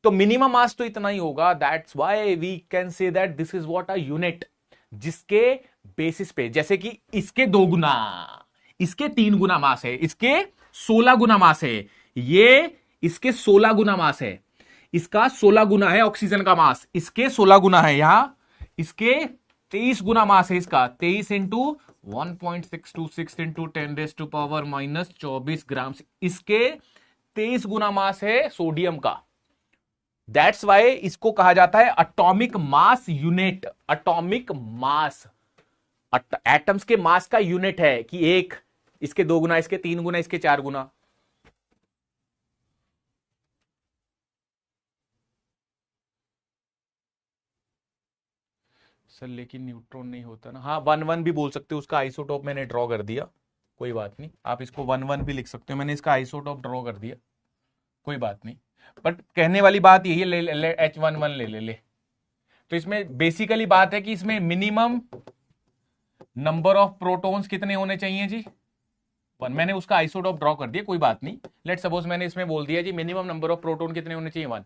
तो मिनिमम मास तो इतना ही होगा। That's why we can say that this is what a unit, जिसके बेसिस पे, जैसे कि इसके दो गुना, इसके तीन गुना मास है, इसके 16 गुना मास है, ये इसके 16 गुना मास है, इसका 16 गुना है ऑक्सीजन का मास, इसके 16 गुना है, यहां इसके 23 गुना मास है, इसका 23 इंटू 1.626 इंटू 10⁻⁻24 ग्राम, इसके 23 गुना मास है सोडियम का। दैट्स वाई इसको कहा जाता है atomic mass unit. Atomic mass atoms के मास का यूनिट है कि एक, इसके दो गुना, इसके तीन गुना, इसके चार गुना। सर लेकिन न्यूट्रॉन नहीं होता ना। हाँ, 1 1 भी बोल सकते हो, उसका आइसोटोप मैंने ड्रॉ कर दिया, कोई बात नहीं, आप इसको 1 1 भी लिख सकते हो, मैंने इसका आइसोटोप ड्रॉ कर दिया, कोई बात नहीं। बट कहने वाली बात यही है, ले H11 ले। तो इसमें बेसिकली बात है कि इसमें मिनिमम नंबर ऑफ प्रोटॉन्स कितने होने चाहिए जी? 1। मैंने उसका आइसोटोप ड्रॉ कर दिया, कोई बात नहीं। लेट सपोज मैंने इसमें बोल दिया जी मिनिमम नंबर ऑफ प्रोटॉन कितने होने चाहिए? 1।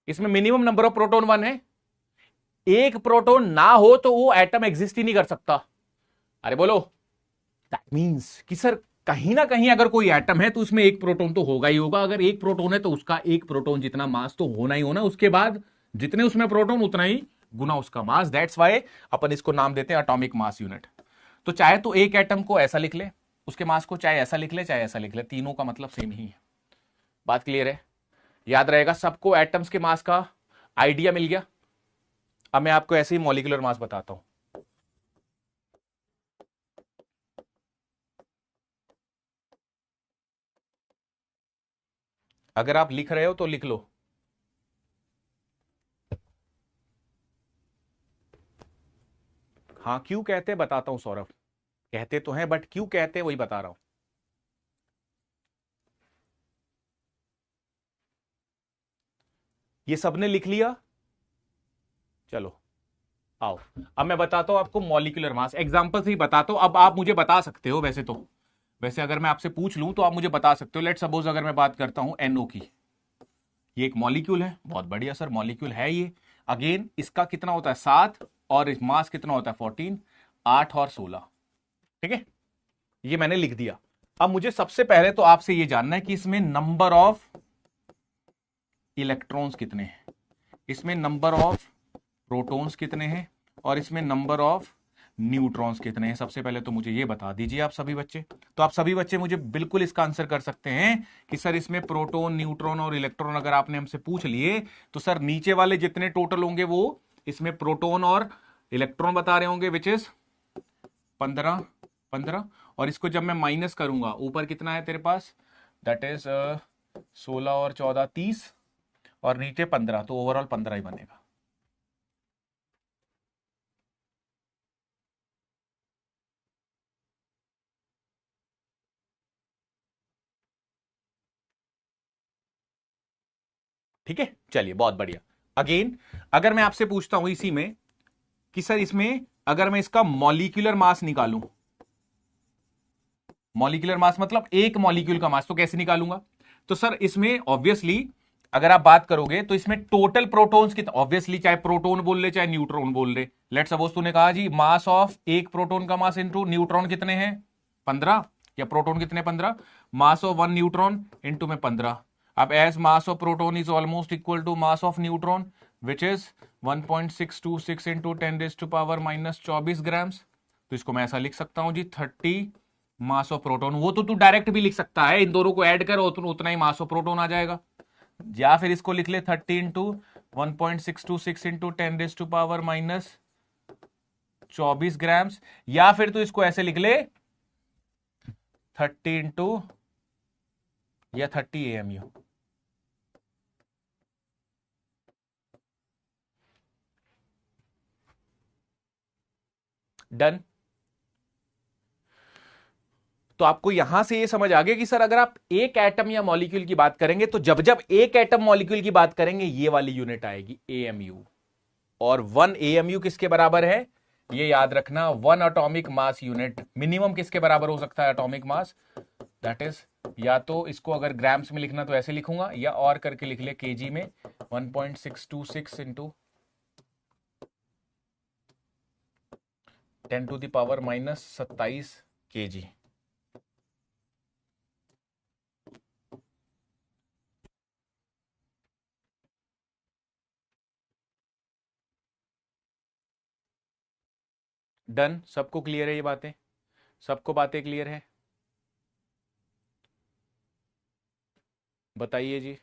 इसमें मिनिमम नंबर ऑफ प्रोटॉन 1 है। एक प्रोटॉन ना हो तो वो एटम एग्जिस्ट ही नहीं कर सकता। अरे बोलो, दैट मींस कि सर कहीं ना कहीं अगर कोई एटम है तो उसमें एक प्रोटॉन तो होगा ही होगा। अगर एक प्रोटॉन है तो उसका एक प्रोटॉन जितना मास तो होना ही होना, उसके बाद जितने उसमें प्रोटॉन उतना ही गुना उसका मास। दैट्स वाई अपन इसको नाम देते हैं एटॉमिक मास यूनिट। तो चाहे तो एक एटम को ऐसा लिख ले, उसके मास को चाहे ऐसा लिख ले चाहे ऐसा लिख ले, तीनों का मतलब सेम ही है। बात क्लियर है? याद रहेगा सबको, एटम्स के मास का आइडिया मिल गया। अब मैं आपको ऐसे ही मॉलिक्यूलर मास बताता हूं। अगर आप लिख रहे हो तो लिख लो। हाँ, क्यों कहते हैं बताता हूं सौरभ। कहते तो हैं बट क्यों कहते हैं वही बता रहा हूं। ये सबने लिख लिया? चलो आओ, अब मैं बताता हूं आपको मॉलिक्यूलर मास, एग्जांपल से ही बताता हूं। अब आप मुझे बता सकते हो, वैसे तो वैसे अगर मैं आपसे पूछ लूं तो आप मुझे बता सकते हो। लेट सपोज अगर मैं बात करता हूं NO की, ये एक मॉलिक्यूल है, बहुत बढ़िया सर मॉलिक्यूल है ये। अगेन इसका कितना होता है 7, और मास कितना होता है 14, 8 और 16। ठीक है, ये मैंने लिख दिया। अब मुझे सबसे पहले तो आपसे ये जानना है कि इसमें नंबर ऑफ इलेक्ट्रॉन्स कितने हैं, इसमें नंबर ऑफ प्रोटॉन्स कितने हैं, और इसमें नंबर ऑफ न्यूट्रॉन्स कितने हैं। सबसे पहले तो मुझे ये बता दीजिए आप सभी बच्चे। तो आप सभी बच्चे मुझे बिल्कुल इसका आंसर कर सकते हैं कि सर इसमें प्रोटॉन, न्यूट्रॉन और इलेक्ट्रॉन अगर आपने हमसे पूछ लिए तो सर नीचे वाले जितने टोटल होंगे वो इसमें प्रोटॉन और इलेक्ट्रॉन बता रहे होंगे, विच इज 15 15। और इसको जब मैं माइनस करूंगा, ऊपर कितना है तेरे पास, दैट इज 16 और 14 30, और नीचे 15, तो ओवरऑल 15 ही बनेगा। ठीक है, चलिए बहुत बढ़िया। अगेन अगर मैं आपसे पूछता हूं इसी में कि सर इसमें अगर मैं इसका मॉलिक्यूलर मास निकालूं, मॉलिक्यूलर मास मतलब एक मॉलिक्यूल का मास, तो कैसे निकालूंगा? तो सर इसमें ऑब्वियसली अगर आप बात करोगे तो इसमें टोटल प्रोटॉन्स कितने, ऑब्वियसली चाहे प्रोटॉन बोल ले चाहे न्यूट्रॉन बोल ले। लेट सपोज तूने कहा जी मास ऑफ एक प्रोटॉन का मास इंटू न्यूट्रॉन कितने हैं 15, या प्रोटॉन कितने 15, मास ऑफ 1 न्यूट्रॉन इंटू में 15। अब as mass of proton is almost equal to mass of neutron which is 1.626 into 10⁻⁻24 grams. तो इसको मैं ऐसा लिख सकता हूं जी 30 मास ऑफ प्रोटॉन। वो तो तू डायरेक्ट भी लिख सकता है, इन दोनों को ऐड करो तो उतना ही मास ऑफ प्रोटॉन आ जाएगा। या फिर इसको लिख ले 30 इंटू 1.626 इंटू 10⁻⁻24 ग्राम्स। या फिर तू इसको ऐसे लिख ले 30 इंटू या 30 AMU। डन। तो आपको यहां से ये समझ आ गया कि सर अगर आप एक एटम या मॉलिक्यूल की बात करेंगे तो जब जब एक एटम मॉलिक्यूल की बात करेंगे ये वाली यूनिट आएगी एएमयू। और 1 एएमयू किसके बराबर है, ये याद रखना, 1 एटॉमिक मास यूनिट। मिनिमम किसके बराबर हो सकता है एटॉमिक मास, दैट इज, या तो इसको अगर ग्राम्स में लिखना तो ऐसे लिखूंगा, या और करके लिख ले केजी में, 1.626 इंटू 10⁻⁻27 केजी। डन। सबको क्लियर है ये बातें, सबको बातें क्लियर है, बताइए जी।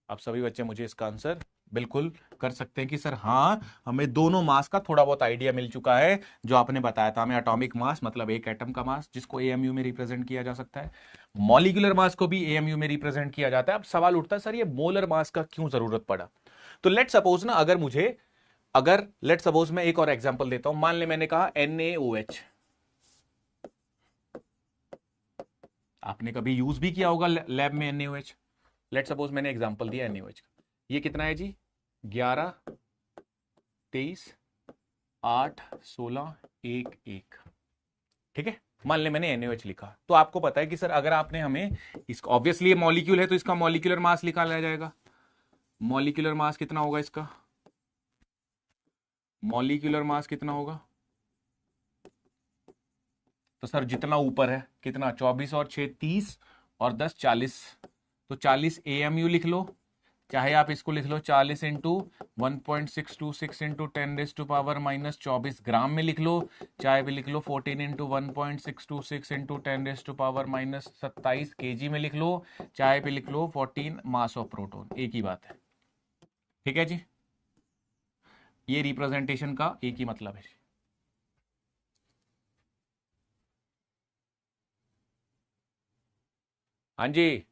आप सभी बच्चे मुझे इसका आंसर बिल्कुल कर सकते हैं कि सर हाँ, हमें दोनों मास का थोड़ा बहुत आइडिया मिल चुका है। जो आपने बताया था हमें एटॉमिक मास मतलब एक एटम का मास जिसको एएमयू में रिप्रेजेंट किया जा सकता है, मॉलिक्यूलर मास को भी एएमयू में रिप्रेजेंट किया जाता है। अब सवाल उठता है सर ये मोलर मास का क्यों जरूरत पड़ा। तो लेट सपोज ना, अगर लेट सपोज मैं एक और एग्जांपल देता हूं, मान ले मैंने कहा NaOH, आपने कभी यूज भी किया होगा लैब में NaOH। लेट सपोज मैंने एग्जांपल दिया NaOH का, ये कितना है जी, 11 23 8 16 1 1, ठीक है। मान ले मैंने NaOH लिखा, तो आपको पता है कि सर अगर आपने हमें इसका, ऑब्वियसली ये मॉलिक्यूल है तो इसका मॉलिक्यूलर मास निकाला जाएगा। मॉलिक्यूलर मास कितना होगा इसका, मॉलिक्यूलर मास कितना होगा, तो सर जितना ऊपर है कितना, 24 और 6 30 और 10 40, तो 40 एएमयू लिख लो, चाहे आप इसको लिख लो 40 इंटू 1.626 इंटू 10⁻⁻24 ग्राम में लिख लो, चाहे भी लिख लो 14 इंटू 1.626 इंटू 10⁻⁻27 केजी में लिख लो, चाहे भी लिख लो 14 मास ऑफ प्रोटॉन, एक ही बात है, ठीक है जी। ये रिप्रेजेंटेशन का एक ही मतलब है। हाँ जी,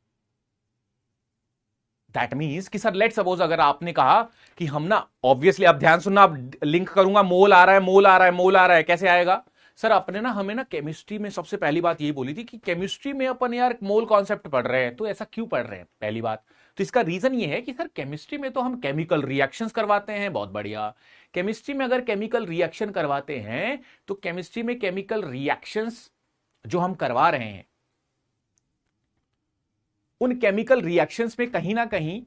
दैट मीन्स कि सर लेट सपोज अगर आपने कहा कि हम ना, ऑब्वियसली अब ध्यान सुनना, अब लिंक करूंगा, मोल आ रहा है, मोल आ रहा है, मोल आ रहा है, कैसे आएगा सर, अपने ना, हमें ना केमिस्ट्री में सबसे पहली बात यही बोली थी कि केमिस्ट्री में अपन यार मोल कॉन्सेप्ट पढ़ रहे हैं, तो ऐसा क्यों पढ़ रहे हैं, पहली बात तो इसका रीजन ये है कि सर केमिस्ट्री में तो हम केमिकल रिएक्शंस करवाते हैं, बहुत बढ़िया। केमिस्ट्री में अगर केमिकल रिएक्शन करवाते हैं तो केमिस्ट्री में केमिकल रिएक्शंस जो हम करवा रहे हैं, उन केमिकल रिएक्शंस में कहीं ना कहीं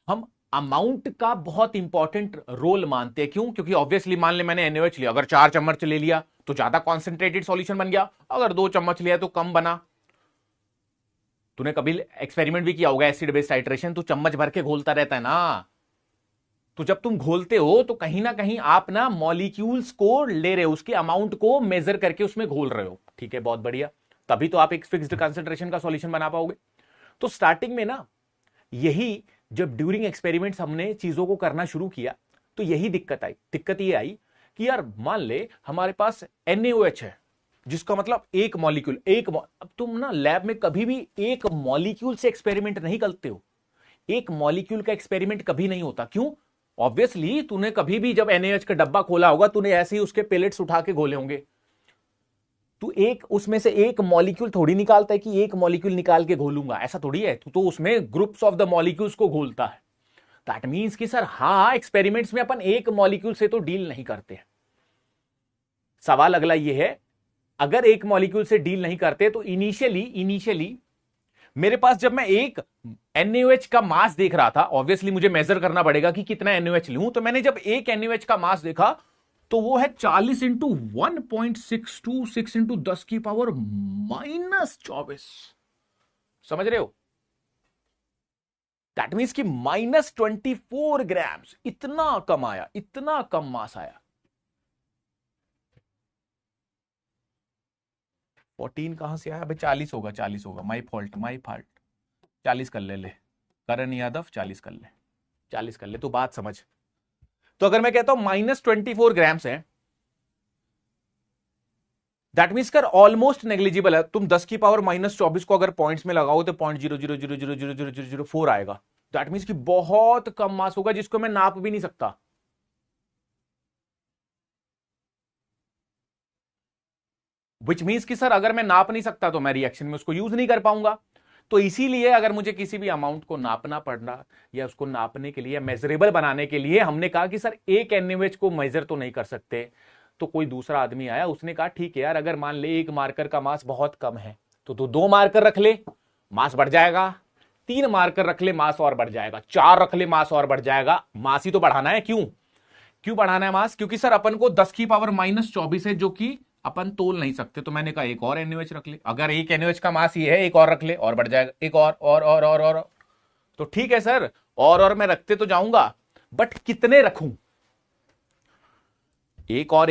हम अमाउंट का बहुत इंपॉर्टेंट रोल मानते हैं। क्यों, क्योंकि ऑब्वियसली मान ले मैंने NaOH लिया, अगर 4 चम्मच ले लिया तो ज्यादा कॉन्सेंट्रेटेड सॉल्यूशन बन गया, अगर 2 चम्मच लिया तो कम बना। तूने कभी एक्सपेरिमेंट भी किया होगा एसिड बेस्ड टाइट्रेशन, तो चम्मच भर के घोलता रहता है ना, तो जब तुम घोलते हो तो कहीं ना कहीं आप ना मॉलिक्यूल्स को ले रहे हो, उसके अमाउंट को मेजर करके उसमें घोल रहे हो, ठीक है, बहुत बढ़िया, तभी तो आप एक फिक्स्ड कंसंट्रेशन का सॉल्यूशन बना पाओगे। तो स्टार्टिंग में ना, यही जब ड्यूरिंग एक्सपेरिमेंट्स हमने चीजों को करना शुरू किया तो यही दिक्कत आई। दिक्कत ये आई कि यार मान ले हमारे पास NaOH है, जिसका मतलब एक मॉलिक्यूल, अब तुम ना लैब में कभी भी एक मॉलिक्यूल से एक्सपेरिमेंट नहीं करते हो, एक मॉलिक्यूल का एक्सपेरिमेंट कभी नहीं होता। क्यों, ऑब्वियसली तूने कभी भी जब NaOH का डब्बा खोला होगा, तूने ऐसे ही उसके पेलेट्स उठा के घोले होंगे, तू एक उसमें से एक मॉलिक्यूल थोड़ी निकालता है कि एक मॉलिक्यूल निकाल के घोलूंगा, ऐसा थोड़ी है, तू तो उसमें ग्रुप्स ऑफ द मॉलिक्यूल्स को घोलता है। दैट मींस कि सर हाँ, एक्सपेरिमेंट्स में अपन एक मॉलिक्यूल से तो डील नहीं करते हैं। सवाल अगला ये है, अगर एक मॉलिक्यूल से डील नहीं करते तो इनिशियली मेरे पास जब मैं एक NaOH का मास देख रहा था, ऑब्वियसली मुझे मेजर करना पड़ेगा कि कितना NaOH लूं, तो मैंने जब एक NaOH का मास देखा तो वो है 40 इंटू 1.626 इंटू 10⁻⁻24। समझ रहे हो, दैट मीन्स कि -24 ग्राम्स, इतना कम आया, इतना कम मास आया। 14 कहां से आया भाई, 40 होगा, 40 होगा, माई फॉल्ट 40 कर ले, करण यादव 40 कर ले, 40 कर ले, तो बात समझ। तो अगर मैं कहता हूं -24 ग्राम्स है, दैट मीन्स कर ऑलमोस्ट नेग्लिजिबल है। तुम 10⁻⁻24 को अगर पॉइंट्स में लगाओ तो 0.00000004 आएगा। दैट मीन्स कि बहुत कम मास होगा जिसको मैं नाप भी नहीं सकता। विच मीन्स कि सर अगर मैं नाप नहीं सकता तो मैं रिएक्शन में उसको यूज नहीं कर पाऊंगा। तो इसीलिए अगर मुझे किसी भी अमाउंट को नापना पड़ना या उसको नापने के लिए मेजरेबल बनाने के लिए हमने कहा कि सर एक NaOH को मेजर तो नहीं कर सकते, तो कोई दूसरा आदमी आया, उसने कहा ठीक है यार, अगर मान ले एक मार्कर का मास बहुत कम है तो तू 2 मार्कर रख ले, मास बढ़ जाएगा, 3 मार्कर रख ले, मास और बढ़ जाएगा, 4 रख ले, मास और बढ़ जाएगा। मास ही तो बढ़ाना है। क्यों बढ़ाना है मास? क्योंकि सर अपन को 10 की पावर -24 है जो कि अपन तोल नहीं सकते, तो मैंने कहा एक और NaOH रख ले। अगर एक NaOH का मास ये है, एक और रख ले और बढ़ जाएगा, एक और। तो ठीक है सर, और मैं रखते तो जाऊंगा, बट कितने रखूं? एक और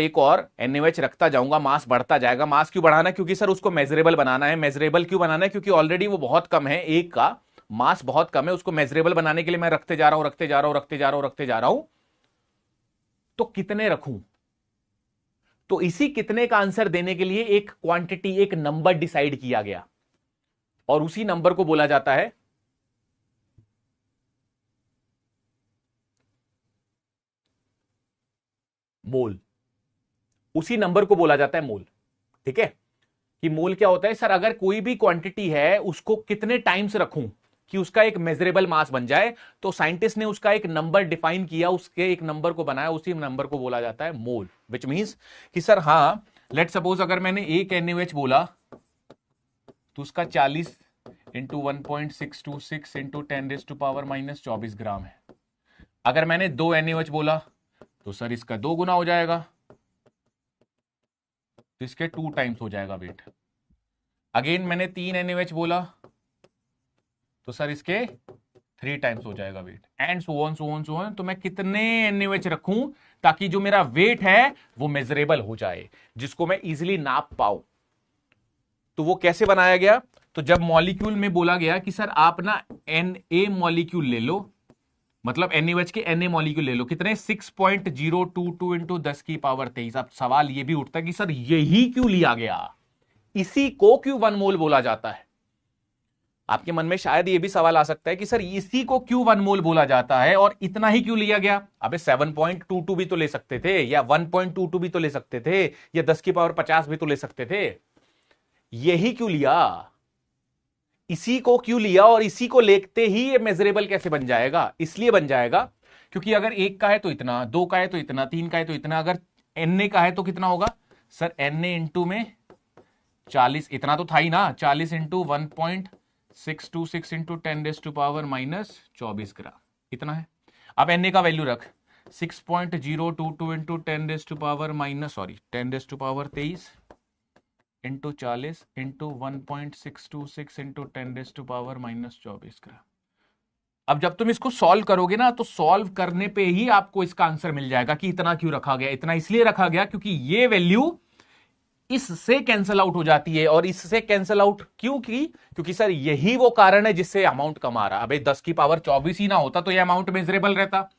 NaOH रखता जाऊंगा, मास बढ़ता जाएगा। मास क्यों बढ़ाना है? क्योंकि सर उसको मेजरेबल बनाना है। मेजरेबल क्यों बनाना है? क्योंकि ऑलरेडी वो बहुत कम है, एक का मास बहुत कम है, उसको मेजरेबल बनाने के लिए मैं रखते जा रहा हूं। तो कितने रखूं? तो इसी कितने का आंसर देने के लिए एक क्वांटिटी, एक नंबर डिसाइड किया गया, और उसी नंबर को बोला जाता है मोल। उसी नंबर को बोला जाता है मोल। ठीक है, कि मोल क्या होता है सर? अगर कोई भी क्वांटिटी है उसको कितने टाइम्स रखूं कि उसका एक मेजरेबल मास बन जाए, तो साइंटिस्ट ने उसका एक नंबर डिफाइन किया, उसके एक नंबर को बनाया, उसी नंबर को बोला जाता है मोल। विच मींस कि सर हां, लेट सपोज अगर मैंने एक NaOH बोला तो उसका 40 इंटू 1.626 इंटू 10⁻⁻24 ग्राम है। अगर मैंने 2 NaOH बोला तो सर इसका 2 गुना हो जाएगा, तो इसके 2 टाइम्स हो जाएगा वेट। अगेन मैंने 3 NaOH बोला तो सर इसके 3 टाइम्स हो जाएगा वेट, एंड सो ऑन। तो मैं कितने NaOH रखूं ताकि जो मेरा वेट है वो मेजरेबल हो जाए, जिसको मैं इजीली नाप पाऊं? तो वो कैसे बनाया गया? तो जब मॉलिक्यूल में बोला गया कि सर आप ना Na मॉलिक्यूल ले लो, मतलब NaOH के Na मॉलिक्यूल ले लो, कितने? 6.022 इंटू 10 की पावर 23। अब सवाल ये भी उठता है कि सर यही क्यों लिया गया, इसी को क्यों 1 मोल बोला जाता है? आपके मन में शायद ये भी सवाल आ सकता है कि सर इसी को क्यों 1 मोल बोला जाता है और इतना ही क्यों लिया गया? अबे 7.22 भी तो ले सकते थे, या 1.22 भी तो ले सकते थे, या 10 की पावर 50 भी तो ले सकते थे। यही क्यों लिया? इसी को क्यों लिया? और इसी को लेते ही ये मेजरेबल कैसे बन जाएगा? इसलिए बन जाएगा क्योंकि अगर 1 का है तो इतना, 2 का है तो इतना, 3 का है तो इतना, अगर Na का है तो कितना होगा सर? Na इंटू में 40, इतना तो था ही ना, 40 इंटू 1.626 इंटू 10⁻⁻24 ग्राम, इतना है। अब Na का वैल्यू रख 6.022 इंटू 10⁻23 इंटू 40 इंटू 1.626 इंटू 10⁻⁻24 ग्राम। अब जब तुम इसको सॉल्व करोगे ना, तो सॉल्व करने पे ही आपको इसका आंसर मिल जाएगा कि इतना क्यों रखा गया। इतना इसलिए रखा गया क्योंकि ये वैल्यू इससे कैंसल आउट हो जाती है, और इससे कैंसल आउट क्योंकि सर यही वो कारण है जिससे अमाउंट कम आ रहा है। अबे 10 की पावर 24 ही ना होता तो ये अमाउंट मेजरेबल रहता,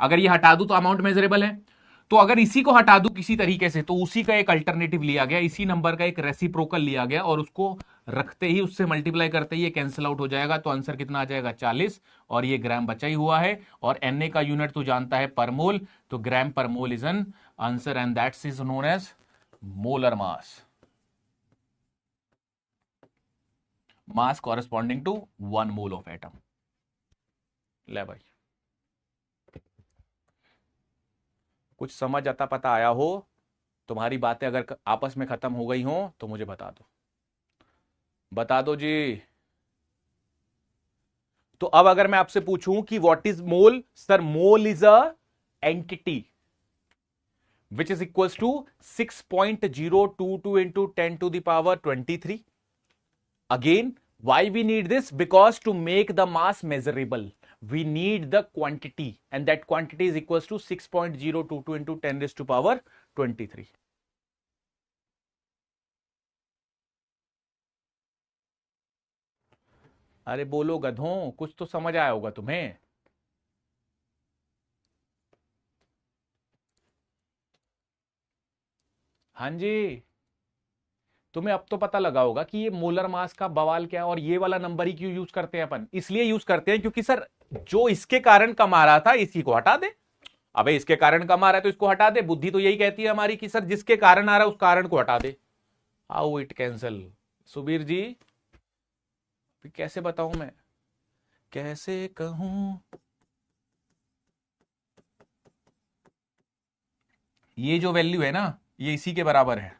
अगर ये हटा दूं तो अमाउंट मेजरेबल है। तो अगर इसी को हटा दूं किसी तरीके से, तो उसी का एक अल्टरनेटिव लिया गया, इसी नंबर का एक रेसिप्रोकल लिया गया, और उसको रखते ही, उससे मल्टीप्लाई करते ही ये कैंसिल आउट हो जाएगा। तो आंसर कितना आ जाएगा? 40, और ये ग्राम बचा ही हुआ है। और Na का यूनिट तो जानता है पर मोल, तो gram per mole is an answer, and that's is known as molar mass corresponding to 1 mole of atom. ले भाई, कुछ समझ आता पता आया हो, तुम्हारी बातें अगर आपस में खत्म हो गई हो तो मुझे बता दो जी। तो अब अगर मैं आपसे पूछूं कि what is mole, sir mole is a entity which is equals to 6.022 into 10 to the power 23. Again, why we need this? Because to make the mass measurable, we need the quantity, and that quantity is equals to 6.022 into 10 raised to power 23. अरे बोलो गधों, कुछ तो समझ आया होगा तुम्हें। हाँ जी, तुम्हें अब तो पता लगा होगा कि ये मोलर मास का बवाल क्या है, और ये वाला नंबर ही क्यों यूज करते हैं अपन? इसलिए यूज करते हैं क्योंकि सर जो इसके कारण कम आ रहा था इसी को हटा दे। अबे इसके कारण कम आ रहा है तो इसको हटा दे। बुद्धि तो यही कहती है हमारी कि सर जिसके कारण आ रहा है उस कारण को हटा दे। How it cancel? Subir ji कैसे बताऊं मैं, कैसे कहूं? ये जो वैल्यू है ना, ये इसी के बराबर है।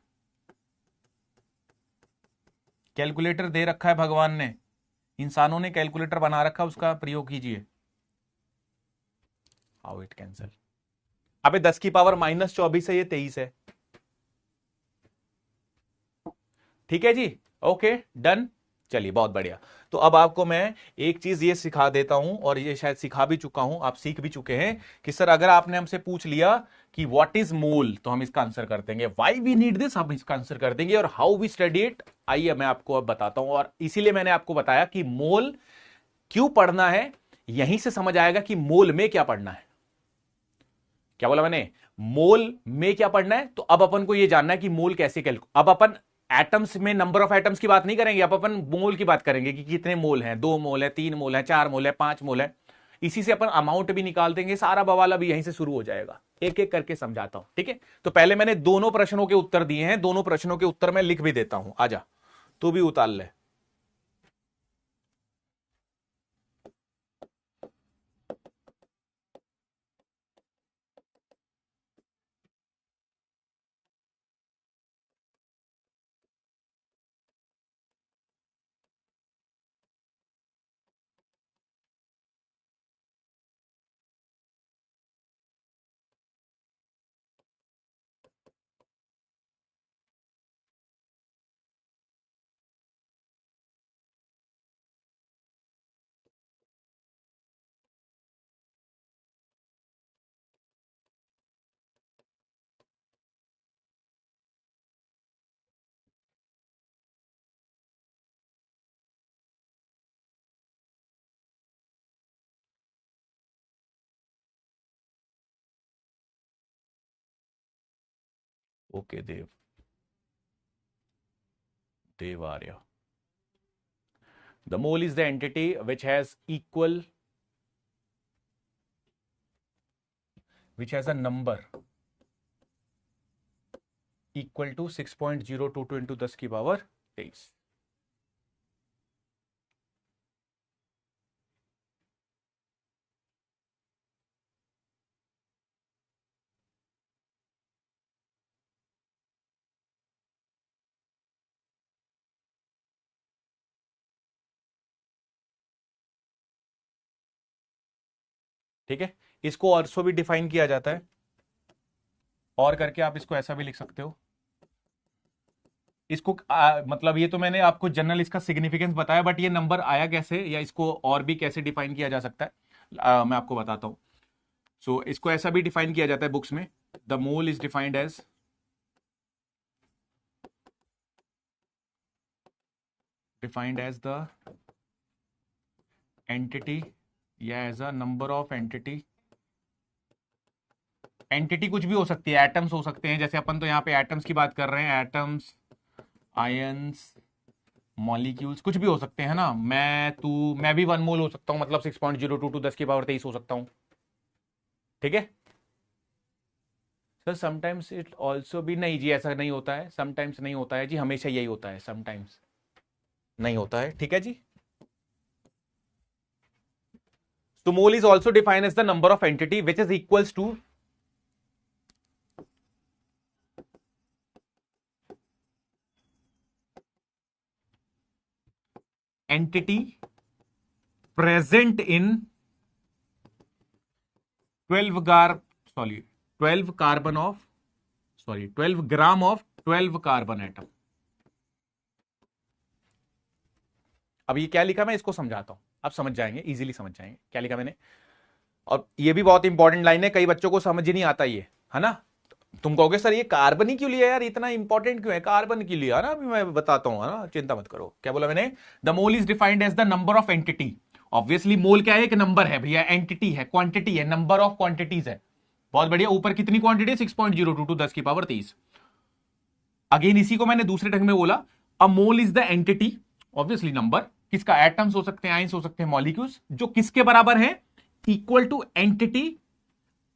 कैलकुलेटर दे रखा है भगवान ने, इंसानों ने कैलकुलेटर बना रखा, उसका प्रयोग कीजिए। How it cancel? अबे 10 की पावर -24 है, ये 23 है। ठीक है जी, ओके डन। चलिए बहुत बढ़िया। तो अब आपको मैं एक चीज ये सिखा देता हूं, और ये शायद सिखा भी चुका हूं, आप सीख भी चुके हैं कि सर अगर आपने हमसे पूछ लिया कि व्हाट इज मोल, तो हम इसका आंसर कर देंगे। व्हाई वी नीड दिस, हम इसका आंसर कर देंगे। और हाउ वी स्टडी इट, आइए मैं आपको अब बताता हूं। और इसीलिए मैंने आपको बताया कि मोल क्यों पढ़ना है, यहीं से समझ आएगा कि मोल में क्या पढ़ना है। क्या बोला मैंने? मोल में क्या पढ़ना है। तो अब अपन को यह जानना है कि मोल कैसे अब अपन एटम्स में नंबर ऑफ एटम्स की बात नहीं करेंगे, अब अपन मोल की बात करेंगे कि कितने मोल हैं, 2 मोल है, 3 मोल है, 4 मोल है, 5 मोल है। इसी से अपन अमाउंट भी निकाल देंगे, सारा बवाला भी यहीं से शुरू हो जाएगा। एक एक करके समझाता हूं, ठीक है? तो पहले मैंने दोनों प्रश्नों के उत्तर दिए हैं, दोनों प्रश्नों के उत्तर मैं लिख भी देता हूं। आजा तू भी उतार ले। Okay Dev, Dev Arya. The mole is the entity which has a number equal to 6.022 into 10 की पावर 23। ठीक है, इसको ऑल्सो भी डिफाइन किया जाता है, और करके आप इसको ऐसा भी लिख सकते हो। इसको मतलब ये तो मैंने आपको जनरल इसका सिग्निफिकेंस बताया, बट ये नंबर आया कैसे या इसको और भी कैसे डिफाइन किया जा सकता है, मैं आपको बताता हूं। सो इसको ऐसा भी डिफाइन किया जाता है बुक्स में। The mole is defined as the entity या as a number of entity. Entity कुछ भी हो सकती है, एटम्स हो सकते हैं, जैसे अपन तो यहाँ पे एटम्स की बात कर रहे हैं, एटम्स, आयंस, मॉलिक्यूल्स, कुछ भी हो सकते हैं ना। मैं भी 1 मोल हो सकता हूं, मतलब 6.022 10 की पावर 23 हो सकता हूं। ठीक है सर, समटाइम्स इट ऑल्सो भी, नहीं जी ऐसा नहीं होता है, समटाइम्स नहीं होता है जी, हमेशा यही होता है, समटाइम्स नहीं होता है। ठीक है जी। तो mole is also defined as the number of entity which is equals to entity present in 12 carbon of 12 gram of 12 carbon atom. अब ये क्या लिखा, मैं इसको समझाता हूं, आप समझ जाएंगे, इजीली समझ जाएंगे क्या लिखा मैंने। और ये भी बहुत इंपॉर्टेंट लाइन है, कई बच्चों को समझ ही नहीं आता ये, है ना। तुम कहोगे सर ये कार्बन ही क्यों लिया यार, इतना इंपॉर्टेंट क्यों है, कार्बन क्यों लिया ना, अभी मैं बताता हूं, है ना, चिंता मत करो। क्या बोला मैंने? The mole is defined as the number of entity. Obviously mole क्या है, एक नंबर है भैया, एंटिटी है, क्वांटिटी है, नंबर ऑफ क्वांटिटीज है। बहुत बढ़िया, ऊपर कितनी क्वांटिटी है? 6.022 10 की पावर 23। अगेन इसी को मैंने दूसरे ढंग में बोला, a mole is the entity, obviously number, किसका? एटम्स हो सकते हैं, आइंस हो सकते हैं, मॉलिक्यूल्स, जो किसके बराबर है? Equal to entity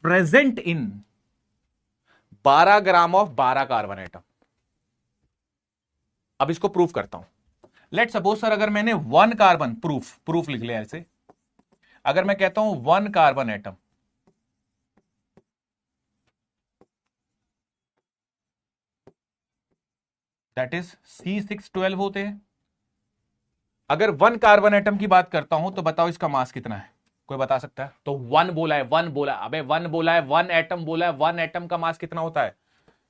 present in 12 gram of 12 carbon atom. अब इसको प्रूफ करता हूं। लेट सपोज सर अगर मैंने 1 कार्बन, प्रूफ लिख लिया ऐसे, अगर मैं कहता हूं 1 carbon atom, that is C612 होते हैं। अगर 1 कार्बन एटम की बात करता हूं तो बताओ इसका मास कितना है, कोई बता सकता है? तो 1 बोला है, 1 बोला, अबे 1 बोला है, 1 एटम बोला है, 1 एटम का मास कितना होता है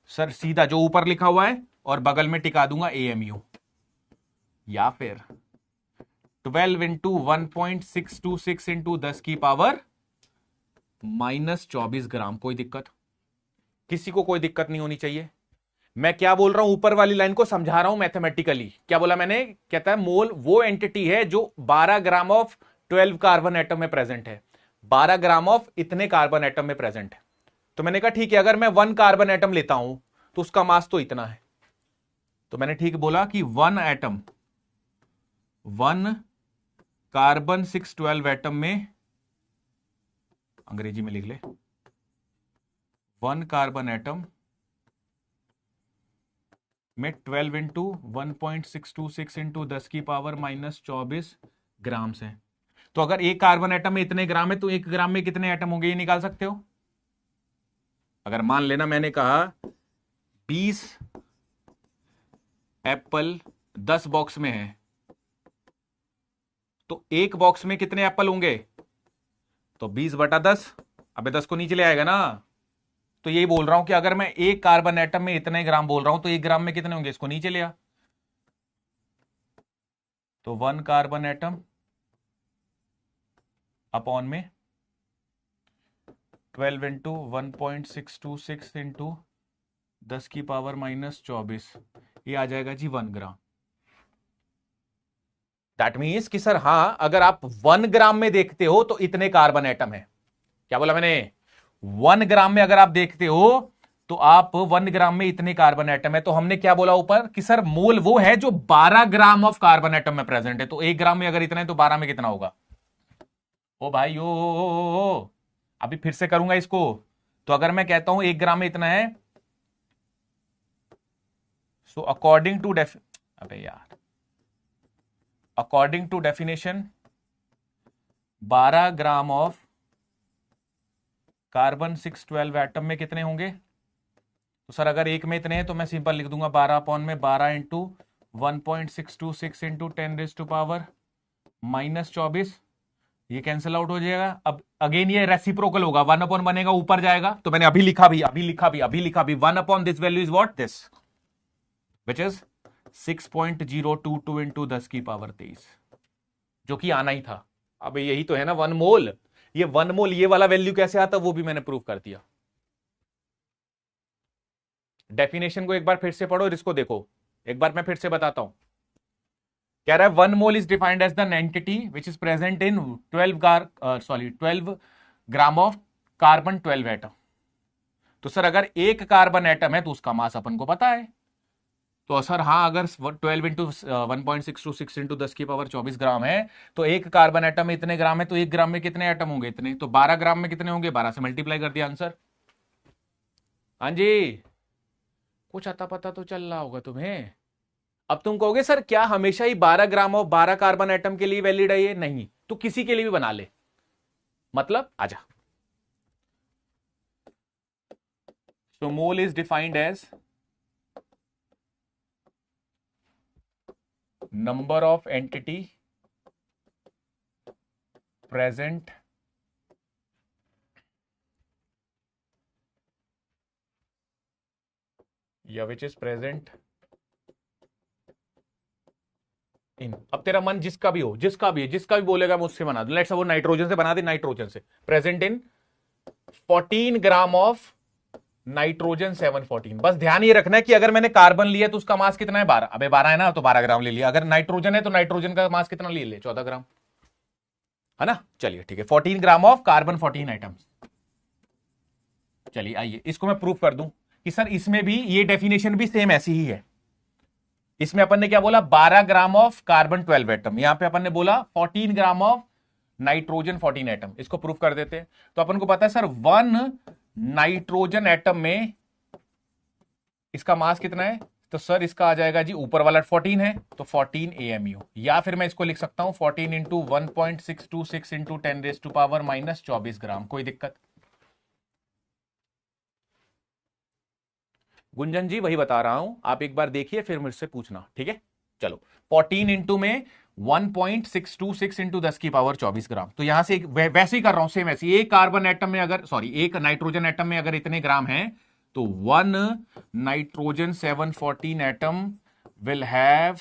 सर? सीधा जो ऊपर लिखा हुआ है और बगल में टिका दूंगा AMU, या फिर 12 इंटू 1.626 इंटू 10 की पावर -24 ग्राम। कोई दिक्कत? किसी को कोई दिक्कत नहीं होनी चाहिए। मैं क्या बोल रहा हूं, ऊपर वाली लाइन को समझा रहा हूं मैथमेटिकली। क्या बोला मैंने? कहता है मोल वो एंटिटी है जो 12 ग्राम ऑफ 12 कार्बन एटम में प्रेजेंट है, 12 ग्राम ऑफ इतने कार्बन एटम में प्रेजेंट है। तो मैंने कहा ठीक है, अगर मैं 1 कार्बन एटम लेता हूं तो उसका मास तो इतना है। तो मैंने ठीक बोला कि 1 एटम, 1 कार्बन 612 एटम में, अंग्रेजी में लिख ले, 1 कार्बन एटम में 12 इंटू 1.626 इंटू 10 की पावर -24 ग्राम से। तो अगर एक कार्बन एटम में इतने ग्राम है तो 1 ग्राम में कितने एटम होंगे, ये निकाल सकते हो। अगर मान लेना मैंने कहा 20 एप्पल 10 बॉक्स में है, तो एक बॉक्स में कितने एप्पल होंगे? तो 20/10। अबे 10 को नीचे ले आएगा ना। तो यही बोल रहा हूं कि अगर मैं एक कार्बन एटम में इतने ग्राम बोल रहा हूं तो 1 ग्राम में कितने होंगे, इसको नीचे ले आ। तो 1 कार्बन एटम अपॉन में 12 इंटू 1.626 इंटू 10 की पावर -24, ये आ जाएगा जी 1 ग्राम। दैट मीन्स कि सर हाँ, अगर आप 1 ग्राम में देखते हो तो इतने कार्बन एटम है। क्या बोला मैंने? 1 ग्राम में अगर आप देखते हो तो आप 1 ग्राम में इतने कार्बन एटम है। तो हमने क्या बोला ऊपर कि सर मोल वो है जो 12 ग्राम ऑफ कार्बन एटम में प्रेजेंट है। तो 1 ग्राम में अगर इतना है तो 12 में कितना होगा? ओ भाई ओ, अभी फिर से करूंगा इसको। तो अगर मैं कहता हूं 1 ग्राम में इतना है, सो अकॉर्डिंग टू अबे यार, according to definition 12 gram of carbon 612 atom में कितने होंगे? तो सर अगर एक में इतने हैं तो मैं सिंपल लिख दूंगा 12 अपॉन में 12 इंटू 1.626 इंटू 10⁻⁴ -24। ये कैंसिल आउट हो जाएगा। अब अगेन ये रेसिप्रोकल होगा, 1 अपॉन बनेगा ऊपर जाएगा। तो मैंने अभी लिखा भी 1 upon this value is what? This, which is 6.022 into 10 की पावर 23, जो कि आना ही था। अब यही तो है ना 1 मोल। ये 1 मोल ये वाला वैल्यू कैसे आता वो भी मैंने प्रूव कर दिया। डेफिनेशन को एक बार फिर से पढ़ो और इसको देखो। एक बार मैं फिर से बताता हूं। कह रहा है 1 mole is defined as the entity which is present in 12 gram of carbon 12 atom. तो सर अगर एक कार्बन एटम है तो उसका मास अपन को पता है। तो सर हाँ, अगर 12 इंटू 1.626 इंटू 10 की पावर 24 ग्राम है तो एक कार्बन एटम में इतने ग्राम है, तो 1 ग्राम में कितने एटम होंगे? इतने। तो 12 ग्राम में कितने होंगे? 12 से मल्टीप्लाई कर दिया आंसर। हाँ जी, कुछ अता पता तो चल रहा होगा तुम्हें। अब तुम कहोगे सर क्या हमेशा ही 12 ग्राम और 12 कार्बन एटम के लिए वैलिड है ये? नहीं, तो किसी के लिए भी बना ले। मतलब आजा। So mole is defined as number of entity present या which is present in। अब तेरा मन जिसका भी हो, जिसका भी बोलेगा मैं उससे बना दूं। लेट्स सपोज नाइट्रोजन से बना दे, नाइट्रोजन से present in 14 gram of nitrogen 714। बस ध्यान ये रखना है कि अगर मैंने कार्बन लिया तो उसका मास कितना है? 12। अबे 12 है ना, तो 12 ग्राम ले लिया। अगर नाइट्रोजन है तो नाइट्रोजन का मास कितना ले 14 ग्राम, है ना। चलिए ठीक है, 14 ग्राम ऑफ कार्बन 14 आइटम्स। चलिए आइए इसको मैं प्रूफ कर दूं कि सर इसमें भी ये डेफिनेशन भी सेम ऐसी ही है। इसमें अपन ने क्या बोला? 12 ग्राम ऑफ कार्बन 12 एटम। यहां पे अपन ने बोला 14 ग्राम ऑफ नाइट्रोजन 14 एटम। इसको प्रूफ कर देते हैं। तो अपन को पता है सर 1 नाइट्रोजन एटम में इसका मास कितना है? तो सर इसका आ जाएगा जी, ऊपर वाला 14 है तो 14 AMU, या फिर मैं इसको लिख सकता हूं 14 इंटू 1.626 इंटू 10⁻⁻24 ग्राम। कोई दिक्कत? गुंजन जी वही बता रहा हूं, आप एक बार देखिए फिर मुझसे पूछना, ठीक है? चलो 14 इंटू में 1.626 इंटू 10⁻24 ग्राम। तो यहां से वैसे ही कर रहा हूं, सेम ऐसे। एक कार्बन एटम में अगर, सॉरी, एक नाइट्रोजन एटम में अगर इतने ग्राम हैं, तो 1 nitrogen 714 atom will have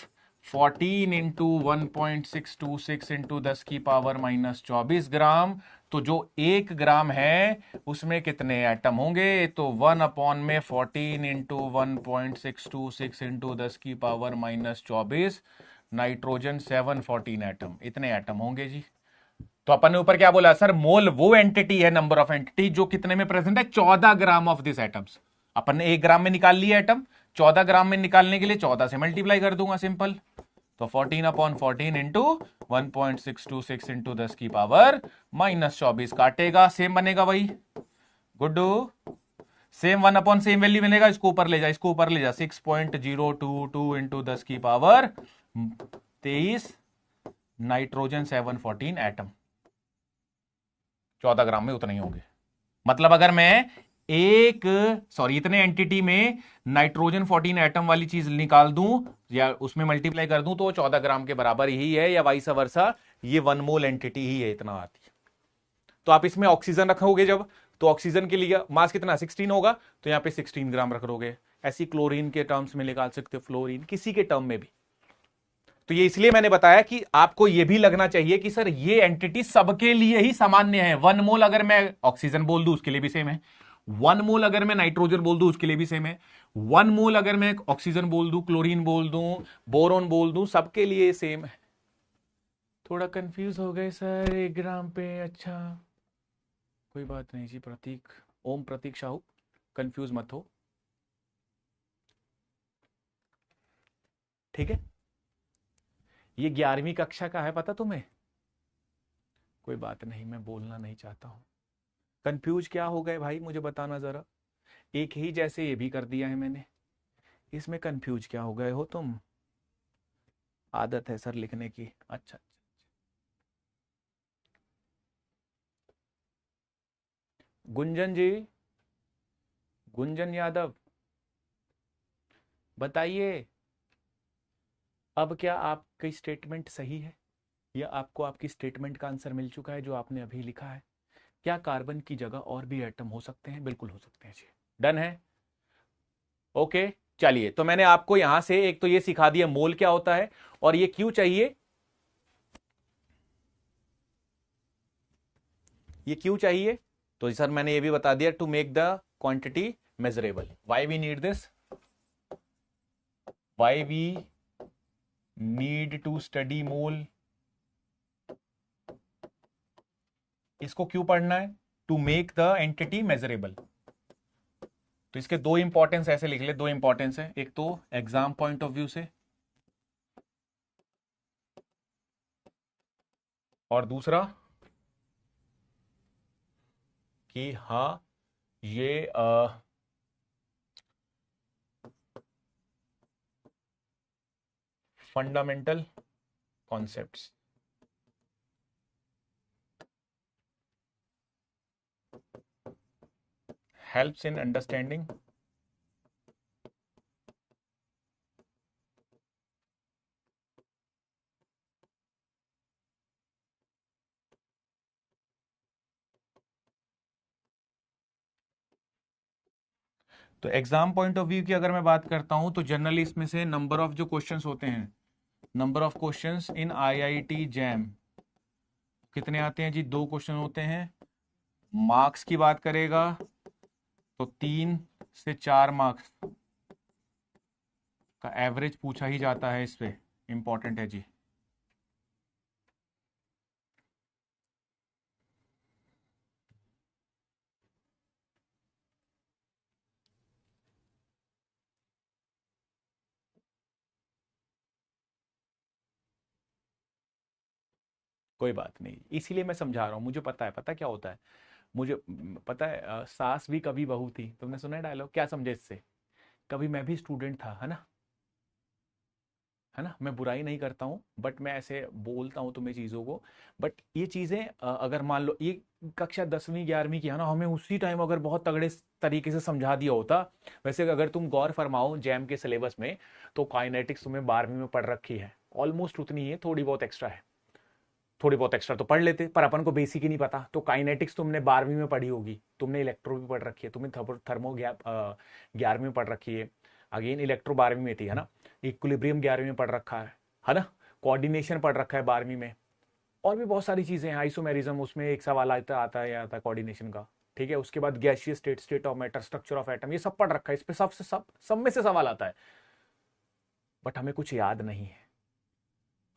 14 into 1.626 into 10⁻⁻24 ग्राम। तो जो 1 ग्राम है उसमें कितने एटम होंगे? तो 1 में 14 इंटू 1.626 इंटू 10⁻⁻24 नाइट्रोजन 714 एटम, इतने एटम होंगे जी। तो अपन ने ऊपर क्या बोला सर? मोल वो एंटिटी है, नंबर ऑफ एंटिटी जो कितने में प्रेजेंट है? 14 ग्राम ऑफ दिस एटम्स। अपन ने 1 ग्राम में निकाल लिया एटम, 14 ग्राम में निकालने के लिए 14 से मल्टीप्लाई कर दूंगा, सिंपल। तो 14/14 इंटू 1.626 इंटू 10⁻⁻24 काटेगा, सेम बनेगा वही। गुड्डू, सेम 1/सेम वैल्यू मिलेगा। इसको ऊपर ले जा, इसको ऊपर ले जा, 6.022 इंटू 10⁻23 नाइट्रोजन 714 एटम। 14 ग्राम में उतने ही होंगे। मतलब अगर मैं इतने एंटिटी में नाइट्रोजन 14 एटम वाली चीज निकाल दूं या उसमें मल्टीप्लाई कर दूं तो 14 ग्राम के बराबर ही है, या वाइस वर्सा, ये 1 मोल एंटिटी ही है, इतना आती है। तो आप इसमें ऑक्सीजन रखोगे जब, तो ऑक्सीजन के लिए मास कितना? 16 होगा, तो यहां पे 16 ग्राम रख दोगे। ऐसी क्लोरीन के टर्म्स में निकाल सकते हो, फ्लोरीन, किसी के टर्म में भी। तो ये इसलिए मैंने बताया कि आपको यह भी लगना चाहिए कि सर ये एंटिटी सबके लिए ही सामान्य है। 1 मोल अगर मैं ऑक्सीजन बोल दूं उसके लिए भी सेम है, 1 मोल अगर मैं नाइट्रोजन बोल दूं उसके लिए भी सेम है, 1 मोल अगर मैं ऑक्सीजन बोल दूं, क्लोरीन बोल दूं, बोरोन बोल दूं, सबके लिए सेम है। थोड़ा कंफ्यूज हो गए सर 1 ग्राम पे? अच्छा कोई बात नहीं जी। प्रतीक, ओम प्रतीक साहू, कंफ्यूज मत हो, ठीक है? ये 11वीं कक्षा का है, पता तुम्हें? कोई बात नहीं, मैं बोलना नहीं चाहता हूं। कंफ्यूज क्या हो गए भाई, मुझे बताना जरा। एक ही जैसे ये भी कर दिया है मैंने, इसमें कंफ्यूज क्या हो गए हो तुम? आदत है सर लिखने की। अच्छा, गुंजन जी, गुंजन यादव, बताइए अब क्या आपकी स्टेटमेंट सही है, या आपको आपकी स्टेटमेंट का आंसर मिल चुका है जो आपने अभी लिखा है? क्या कार्बन की जगह और भी एटम हो सकते हैं? बिल्कुल हो सकते हैं जी। डन है? ओके, चलिए। तो मैंने आपको यहां से एक तो ये सिखा दिया मोल क्या होता है, और ये क्यों चाहिए, ये क्यों चाहिए। तो सर मैंने ये भी बता दिया, to make the quantity measurable. Why we need this, why we need to study mole, इसको क्यों पढ़ना है? To make the entity measurable. तो इसके दो इंपॉर्टेंस ऐसे लिख ले, दो इंपॉर्टेंस है, एक तो एग्जाम पॉइंट ऑफ व्यू से, और दूसरा कि हाँ ये fundamental concepts. Helps in understanding तो एग्जाम पॉइंट ऑफ व्यू की अगर मैं बात करता हूं तो जनरली इसमें से नंबर ऑफ जो क्वेश्चंस होते हैं, number of questions in IIT jam कितने आते हैं जी? 2 क्वेश्चन होते हैं। मार्क्स की बात करेगा तो 3 से 4 मार्क्स का एवरेज पूछा ही जाता है इस पे, इंपॉर्टेंट है जी। कोई बात नहीं, इसीलिए मैं समझा रहा हूं, मुझे पता है, पता क्या होता है मुझे, पता है सास भी कभी बहू थी, तुमने सुना है डायलॉग? क्या समझे इससे? कभी मैं भी स्टूडेंट था, है ना, है ना, मैं बुराई नहीं करता हूँ, बट मैं ऐसे बोलता हूँ तुम्हें चीज़ों को। बट ये चीज़ें अगर मान लो ये कक्षा 10वीं 11वीं की है ना, हमें उसी टाइम अगर बहुत तगड़े तरीके से समझा दिया होता। वैसे अगर तुम गौर फरमाओ जैम के सिलेबस में, तो काइनेटिक्स तुम्हें 12वीं में पढ़ रखी है, ऑलमोस्ट उतनी ही है, थोड़ी बहुत एक्स्ट्रा है। थोड़ी बहुत एक्स्ट्रा तो पढ़ लेते, पर अपन को बेसिक ही नहीं पता। तो काइनेटिक्स तुमने 12वीं में पढ़ी होगी, तुमने इलेक्ट्रो भी पढ़ रखी है, तुमने थर्मो 11वीं में पढ़ रखी है, अगेन इलेक्ट्रो 12वीं में थी, है ना। इक्विलिब्रियम 11वीं में पढ़ रखा है ना। कोऑर्डिनेशन पढ़ रखा है 12वीं में। और भी बहुत सारी चीजें हैं, आइसोमेरिज्म, उसमें एक सवाल आता है कोऑर्डिनेशन का। ठीक है, उसके बाद gaseous state, state of matter, structure of atom, ये सब पढ़ रखा है, इस पे सब में से सवाल आता है। बट हमें कुछ याद नहीं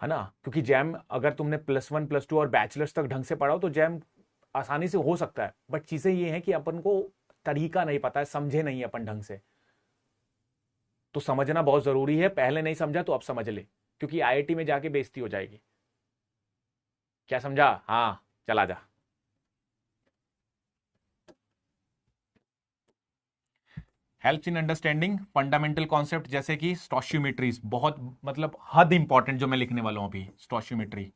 है ना, क्योंकि जैम अगर तुमने +1 +2 और बैचलर्स तक ढंग से पढ़ा हो तो जैम आसानी से हो सकता है। बट चीजें ये हैं कि अपन को तरीका नहीं पता है, समझे नहीं अपन ढंग से। तो समझना बहुत जरूरी है, पहले नहीं समझा तो अब समझ ले, क्योंकि आईआईटी में जाके बेइज्जती हो जाएगी। क्या समझा? हाँ, चला जा। Helps in understanding fundamental concept, जैसे कि स्टोशियोमेट्रीज, बहुत मतलब हद इंपॉर्टेंट जो मैं लिखने वाला हूं अभी, स्टोशियोमेट्री।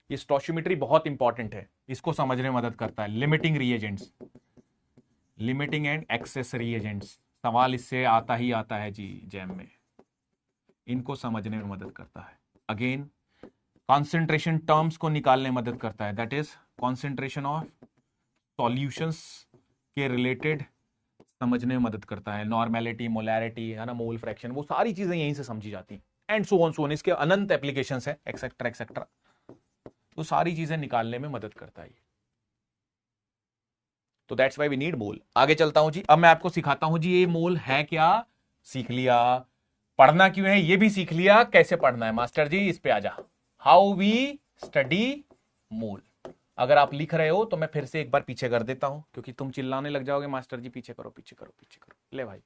ये स्टोशियोमेट्री बहुत इंपॉर्टेंट है, इसको समझने में मदद करता है। Limiting reagents, limiting and excess reagents, सवाल इससे आता ही आता है जी जैम में, इनको समझने में मदद करता है। अगेन कॉन्सेंट्रेशन टर्म्स को निकालने में मदद करता है, that is concentration of solutions के रिलेटेड समझने में मदद करता है। नॉर्मेलिटी, मोलैरिटी, है ना, मोल फ्रैक्शन, वो सारी चीजें यहीं से समझी जाती हैं। एंड सो ऑन, इसके अनंत एप्लीकेशंस हैं, एक्सेट्रा एक्सेट्रा। तो सारी चीजें निकालने में मदद करता है। तो दैट्स व्हाई वी नीड मोल। आगे चलता हूं जी, अब मैं आपको सिखाता हूं जी ये मोल है क्या। सीख लिया, पढ़ना क्यों है ये भी सीख लिया, कैसे पढ़ना है मास्टर जी, इस पे आ जा। हाउ वी स्टडी मोल। अगर आप लिख रहे हो तो मैं फिर से एक बार पीछे कर देता हूं, क्योंकि तुम चिल्लाने लग जाओगे मास्टर जी पीछे करो पीछे करो पीछे करो। ले भाई,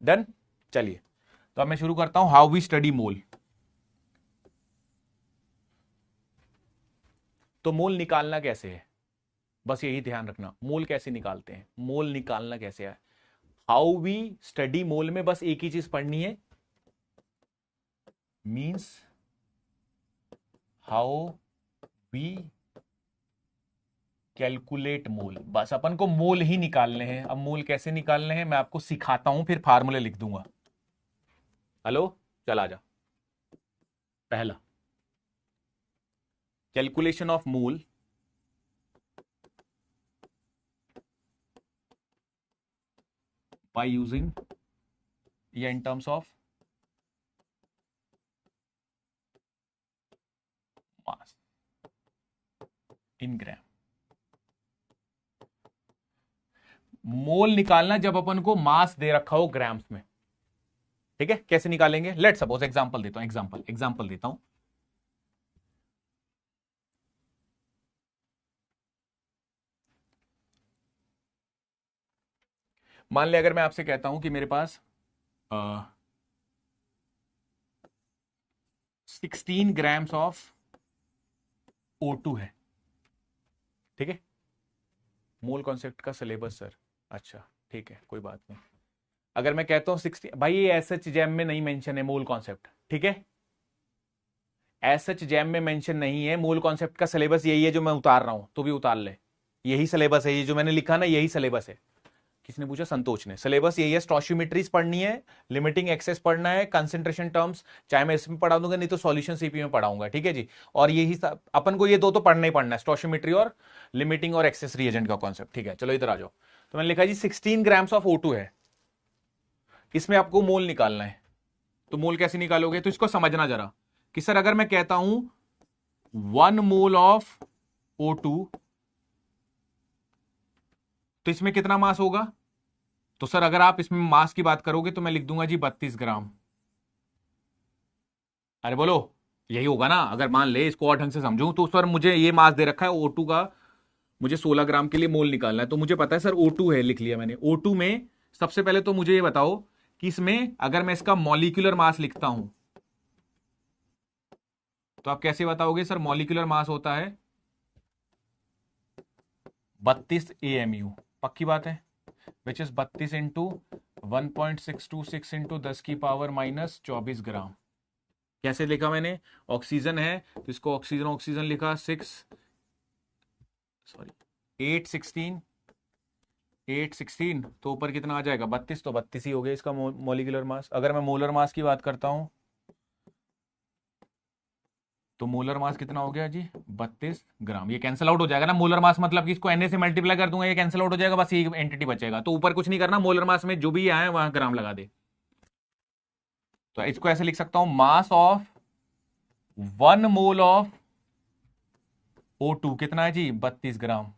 डन। चलिए, तो अब मैं शुरू करता हूं, हाउ वी स्टडी मोल। तो मोल निकालना कैसे है, बस यही ध्यान रखना, मोल कैसे निकालते हैं, मोल निकालना कैसे है। हाउ वी स्टडी मोल में बस एक ही चीज पढ़नी है, मीन्स हाउ वी कैलकुलेट मोल। बस अपन को मोल ही निकालने हैं। अब मोल कैसे निकालने हैं मैं आपको सिखाता हूं, फिर फार्मूले लिख दूंगा। हेलो, चला जा। पहला, calculation of mole by using या in terms of mass in gram। मोल निकालना जब अपन को मास दे रखा हो ग्राम्स में। ठीक है, कैसे निकालेंगे, लेट सपोज एग्जांपल देता हूं, एग्जांपल देता हूं। मान ले अगर मैं आपसे कहता हूं कि मेरे पास 16 ग्राम्स ऑफ O2 है। ठीक है, मोल कॉन्सेप्ट का सिलेबस सर, अच्छा ठीक है कोई बात नहीं। अगर मैं कहता हूं 16, भाई ये एस एच जैम में नहीं मेंशन है मोल कॉन्सेप्ट, ठीक है, एस एच जैम में मेंशन नहीं है। मोल कॉन्सेप्ट का सिलेबस यही है जो मैं उतार रहा हूं, तो भी उतार ले, यही सिलेबस है, ये जो मैंने लिखा ना यही सिलेबस है। किसने पूछा? संतोष ने। सिलेबस यही है, स्टोशियोमेट्रीज पढ़नी है, लिमिटिंग एक्सेस पढ़ना है, कंसंट्रेशन टर्म्स चाहे मैं इसमें पढ़ा दूंगा, नहीं तो सॉल्यूशन सीपी में पढ़ाऊंगा। ठीक है जी, और यही अपन को ये दो तो पढ़ना ही पढ़ना है, स्टोशियोमेट्री और लिमिटिंग और एक्सेस रिएजेंट का कॉन्सेप्ट। ठीक है, चलो इधर आ जाओ। तो मैंने लिखा जी 16 ग्राम्स ऑफ O2 है, इसमें आपको मोल निकालना है। तो मोल कैसे निकालोगे, तो इसको समझना जरा कि सर अगर मैं कहता हूं 1 मोल ऑफ O2 तो इसमें कितना मास होगा। तो सर अगर आप इसमें मास की बात करोगे तो मैं लिख दूंगा जी 32 ग्राम। अरे बोलो, यही होगा ना। अगर मान ले इसको और ढंग से समझूं तो सर मुझे ये मास दे रखा है O2 का, मुझे 16 ग्राम के लिए मोल निकालना है। तो मुझे पता है सर O2 है, लिख लिया मैंने। O2 में सबसे पहले तो मुझे ये बताओ कि इसमें अगर मैं इसका मॉलिक्यूलर मास लिखता हूं तो आप कैसे बताओगे? सर मॉलिक्यूलर मास होता है 32 AMU, पक्की बात है, विच इज 32 इंटू 1.626 इंटू 10 की पावर माइनस 24 ग्राम। कैसे लिखा मैंने, ऑक्सीजन है तो इसको ऑक्सीजन ऑक्सीजन लिखा, 816 तो ऊपर कितना आ जाएगा 32, तो 32 ही हो गया इसका मोलिकुलर मास। अगर मैं मोलर मास की बात करता हूं तो मोलर मास कितना हो गया जी 32 ग्राम। ये कैंसिल आउट हो जाएगा ना, मोलर मास मतलब कि इसको Na से मल्टीप्लाई कर दूंगा, ये कैंसिल आउट हो जाएगा, बस ये एंटिटी बचेगा। तो ऊपर कुछ नहीं करना, मोलर मास में जो भी आए वहां ग्राम लगा दे। तो इसको ऐसे लिख सकता हूं, mass of 1 mole of O2 कितना है जी 32 ग्राम।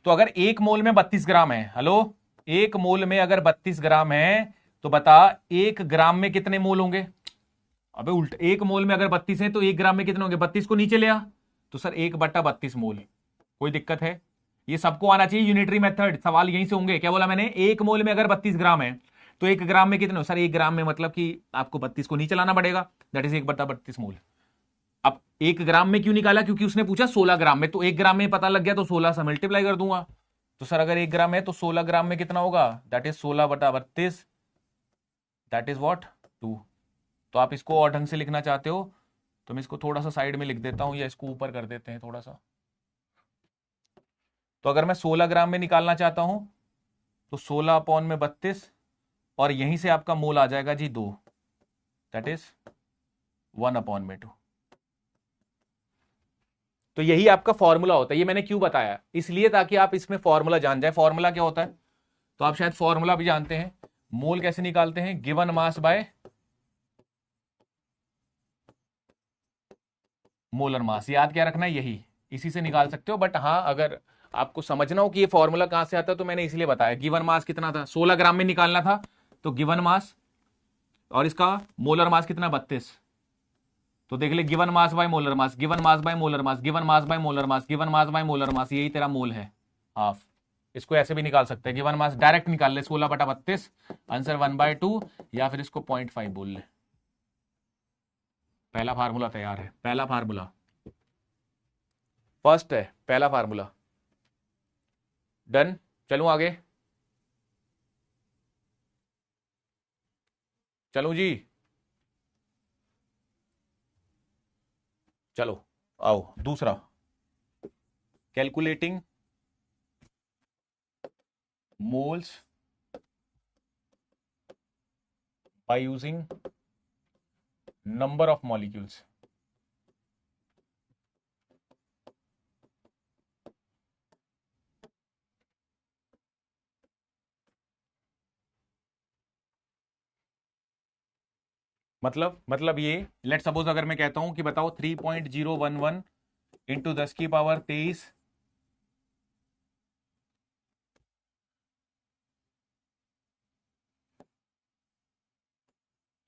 तो अगर 1 मोल में 32 ग्राम है, हेलो, 1 मोल में अगर 32 ग्राम है तो बता 1 ग्राम में कितने मोल होंगे। अबे उल्ट, 1 मोल में अगर 32 है तो 1 ग्राम में कितने होंगे, 32 को नीचे ले आ, तो सर 1/32 मोल। कोई दिक्कत है, ये सबको आना चाहिए यूनिटरी मेथड, सवाल यहीं से होंगे। क्या बोला मैंने, 1 मोल में अगर 32 ग्राम है तो 1 ग्राम में कितने हो, सर 1 ग्राम में मतलब कि आपको 32 को नीचे लाना पड़ेगा, दैट इज 1/32 मोल। अब 1 ग्राम में क्यों निकाला, क्योंकि उसने पूछा 16 ग्राम में, तो 1 ग्राम में पता लग गया तो 16 से मल्टीप्लाई कर दूंगा। तो सर अगर 1 ग्राम है तो 16 ग्राम में कितना होगा, that is 16/32, that is what 2। तो आप इसको और ढंग से लिखना चाहते हो तो मैं इसको थोड़ा सा साइड में लिख देता हूं, या इसको ऊपर कर देते हैं थोड़ा सा। तो अगर मैं 16 ग्राम में निकालना चाहता हूं तो 16/32, और यहीं से आपका मोल आ जाएगा जी 2, दैट इज 1/2। तो यही आपका फॉर्मूला होता है। ये मैंने क्यों बताया, इसलिए ताकि आप इसमें फॉर्मूला जान जाए। फॉर्मूला क्या होता है, तो आप शायद फॉर्मूला भी जानते हैं। मोल कैसे निकालते हैं, गिवन मास बाय मोलर मास। याद क्या रखना है, यही, इसी से निकाल सकते हो। बट हाँ, अगर आपको समझना हो कि ये फॉर्मूला कहां से आता है तो मैंने इसलिए बताया। गिवन मास कितना था, 16 ग्राम में निकालना था, तो गिवन मास, और इसका मोलर मास कितना 32, तो देख ले given mass by molar mass, given mass by molar mass, given mass by molar mass, given mass by molar मास, यही तेरा मोल है हाफ। इसको ऐसे भी निकाल सकते हैं, गिवन मास डायरेक्ट निकाल ले 16/32, आंसर 1/2, या फिर इसको 0.5 बोल ले। पहला फार्मूला तैयार है, पहला फार्मूला फर्स्ट है, पहला फार्मूला डन। चलूं आगे, चलूं जी, चलो आओ दूसरा, calculating moles by using number of molecules. मतलब ये, लेट सपोज अगर मैं कहता हूं कि बताओ 3.011 इंटू 10 की पावर 23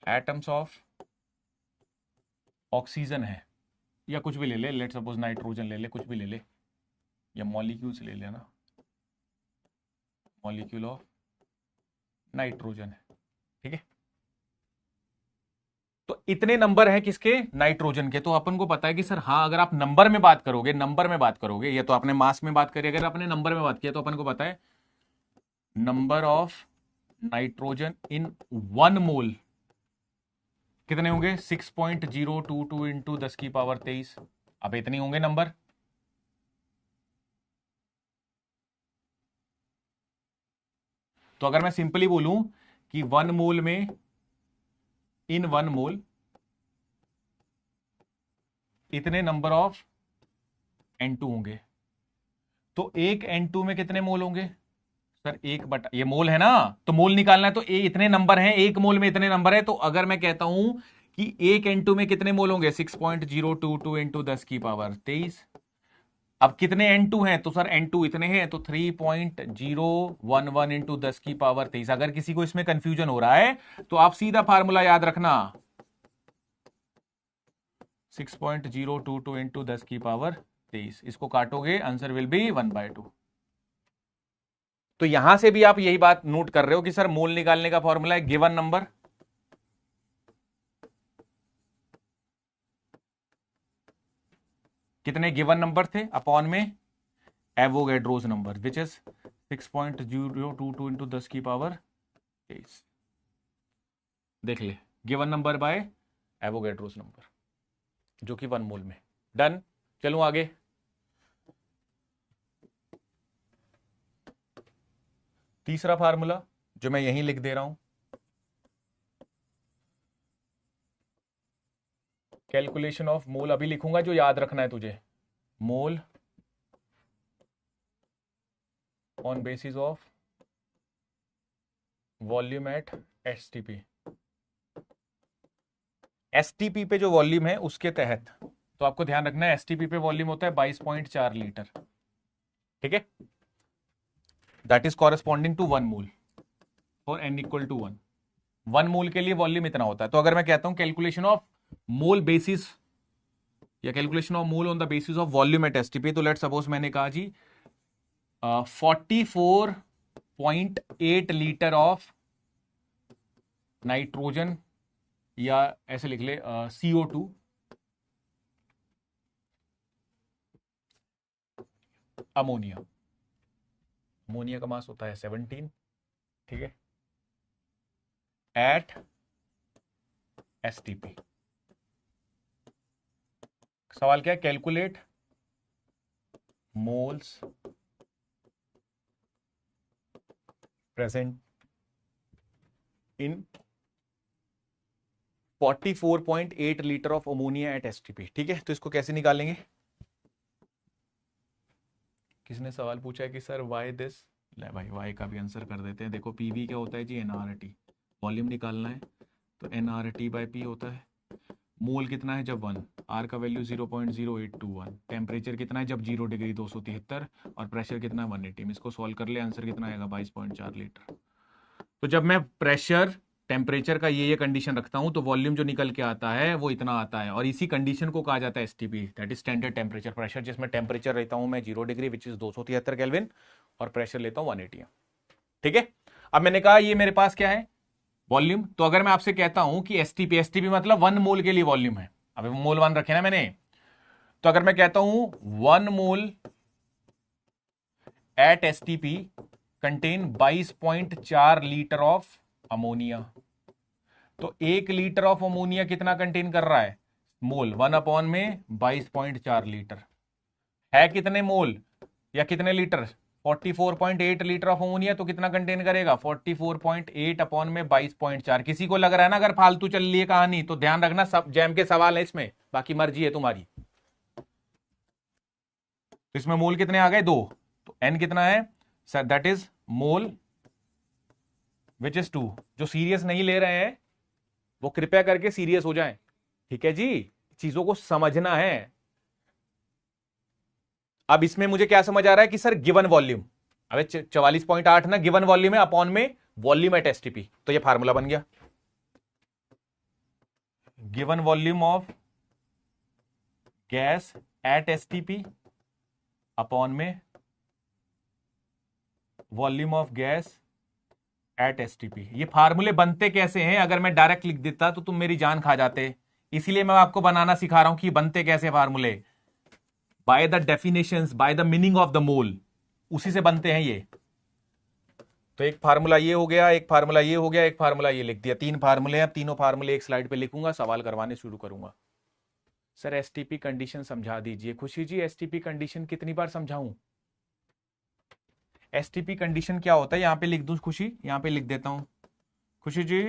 एटम्स ऑफ ऑक्सीजन है, या कुछ भी ले ले, लेट सपोज नाइट्रोजन ले ले, कुछ भी ले ले, या मॉलिक्यूल्स ले लेना, मॉलिक्यूल ऑफ नाइट्रोजन है, ठीक है। तो इतने नंबर हैं किसके, नाइट्रोजन के। तो अपन को पता है कि सर हाँ, अगर आप नंबर में बात करोगे, नंबर में बात करोगे, या तो आपने मास में बात करी, अगर आपने नंबर में बात किया तो अपन को पता है नंबर ऑफ नाइट्रोजन इन 1 मोल कितने होंगे, 6.022 इंटू 10 की पावर 23। अब इतने होंगे नंबर। तो अगर मैं सिंपली बोलूं कि 1 मोल में, इन 1 मोल इतने नंबर ऑफ N2 होंगे, तो एक N2 में कितने मोल होंगे, सर 1/, ये मोल है ना, तो मोल निकालना है तो ए इतने नंबर हैं, 1 मोल में इतने नंबर है। तो अगर मैं कहता हूं कि एक N2 में कितने मोल होंगे, 6.022 इंटू 10 की पावर 23। अब कितने N2 हैं, तो सर N2 इतने हैं, तो 3.011 इंटू 10 की पावर 23। अगर किसी को इसमें कंफ्यूजन हो रहा है तो आप सीधा फार्मूला याद रखना, 6.022 इंटू 10 की पावर 23, इसको काटोगे आंसर विल बी 1/2। तो यहां से भी आप यही बात नोट कर रहे हो कि सर मोल निकालने का फॉर्मूला है गिवन नंबर, कितने गिवन नंबर थे अपॉन में Avogadro's number which is 6.022 into 10 की पावर 23। देख ले, given number by Avogadro's number जो कि 1 मोल में। डन। चलूं आगे। तीसरा फार्मूला जो मैं यहीं लिख दे रहा हूं, कैलकुलेशन ऑफ मोल अभी लिखूंगा, जो याद रखना है तुझे, मोल on basis of volume at STP. STP पे जो वॉल्यूम है उसके तहत, तो आपको ध्यान रखना है एसटीपी पे वॉल्यूम होता है 22.4 लीटर, ठीक है। That is corresponding to 1 mole for n equal to 1। 1 mole के लिए वॉल्यूम इतना होता है। तो अगर मैं कहता हूं कैलकुलेशन ऑफ मोल बेसिस या calculation of mole on the basis of volume at STP, तो लेट सपोज मैंने कहा जी 44.8 लीटर ऑफ नाइट्रोजन, या ऐसे लिख ले CO2 अमोनिया। अमोनिया का मास होता है 17, ठीक है, एट एसटीपी। सवाल क्या है, calculate moles present in 44.8 litre of ammonia at STP, ठीक है। तो इसको कैसे निकालेंगे? किसने सवाल पूछा है कि सर वाई दिस, ले भाई वाई का भी आंसर कर देते हैं। देखो पीवी क्या होता है जी, एनआरटी, वॉल्यूम निकालना है तो एनआरटी बाय पी होता है। मोल कितना है जब 1, आर का वैल्यू 0.0821, टेम्परेचर कितना है जब 0 डिग्री 273, और प्रेशर कितना है 180। इसको सॉल्व कर ले, आंसर कितना आएगा 22.4 लीटर। तो जब मैं प्रेशर टेम्परेचर का ये कंडीशन रखता हूं तो वॉल्यूम जो निकल के आता है वो इतना आता है, और इसी कंडीशन को कहा जाता है STP, that is standard temperature pressure, जिसमें टेम्परेचर रहता हूं मैं 0 डिग्री विच इज 273 केल्विन, और प्रेशर लेता हूं 180, ठीक है। अब मैंने कहा ये मेरे पास क्या है, वॉल्यूम। तो अगर मैं आपसे कहता हूं कि एसटीपी, एसटीपी मतलब 1 मोल के लिए वॉल्यूम है, अभी मोल 1 रखे ना मैंने, तो अगर मैं कहता हूं 1 mole at STP contain 22.4 litre of ammonia, तो 1 लीटर ऑफ अमोनिया कितना कंटेन कर रहा है, मोल, 1 अपॉन में 22.4 लीटर है, कितने मोल या कितने लीटर, 44.8 लीटर ऑफ अमोनिया, तो कितना कंटेन करेगा 44.8 अपॉन में 22.4। किसी को लग रहा है ना अगर फालतू चल रही है कहानी, तो ध्यान रखना सब जैम के सवाल है इसमें, बाकी मर्जी है तुम्हारी। तो इसमें मोल कितने आ गए 2, तो एन कितना है sir, that is mole which is 2। जो सीरियस नहीं ले रहे हैं वो कृपया करके सीरियस हो जाएं, ठीक है जी, चीजों को समझना है। अब इसमें मुझे क्या समझ आ रहा है कि सर गिवन वॉल्यूम, अबे 44.8 ना गिवन वॉल्यूम है, अपॉन में वॉल्यूम एट एसटीपी, तो ये फार्मूला बन गया, given volume of gas at STP upon में volume of gas at STP. ये फार्मूले बनते कैसे हैं, अगर मैं डायरेक्ट लिख देता तो तुम मेरी जान खा जाते, इसीलिए मैं आपको बनाना सिखा रहा हूं कि बनते कैसे फार्मूले, by the definitions, by the meaning of the mole, उसी से बनते हैं ये। तो एक फार्मूला ये हो गया, एक फार्मूला ये हो गया, एक फार्मूला ये लिख दिया, 3 फार्मूले हैं। तीनों फार्मूले एक स्लाइड पे लिखूंगा, सवाल करवाने शुरू करूंगा। सर एसटीपी कंडीशन समझा दीजिए। खुशी जी एसटीपी कंडीशन कितनी बार समझाऊं? एसटीपी कंडीशन क्या होता है, यहां पे लिख दूं खुशी, यहां पे लिख देता हूं खुशी जी।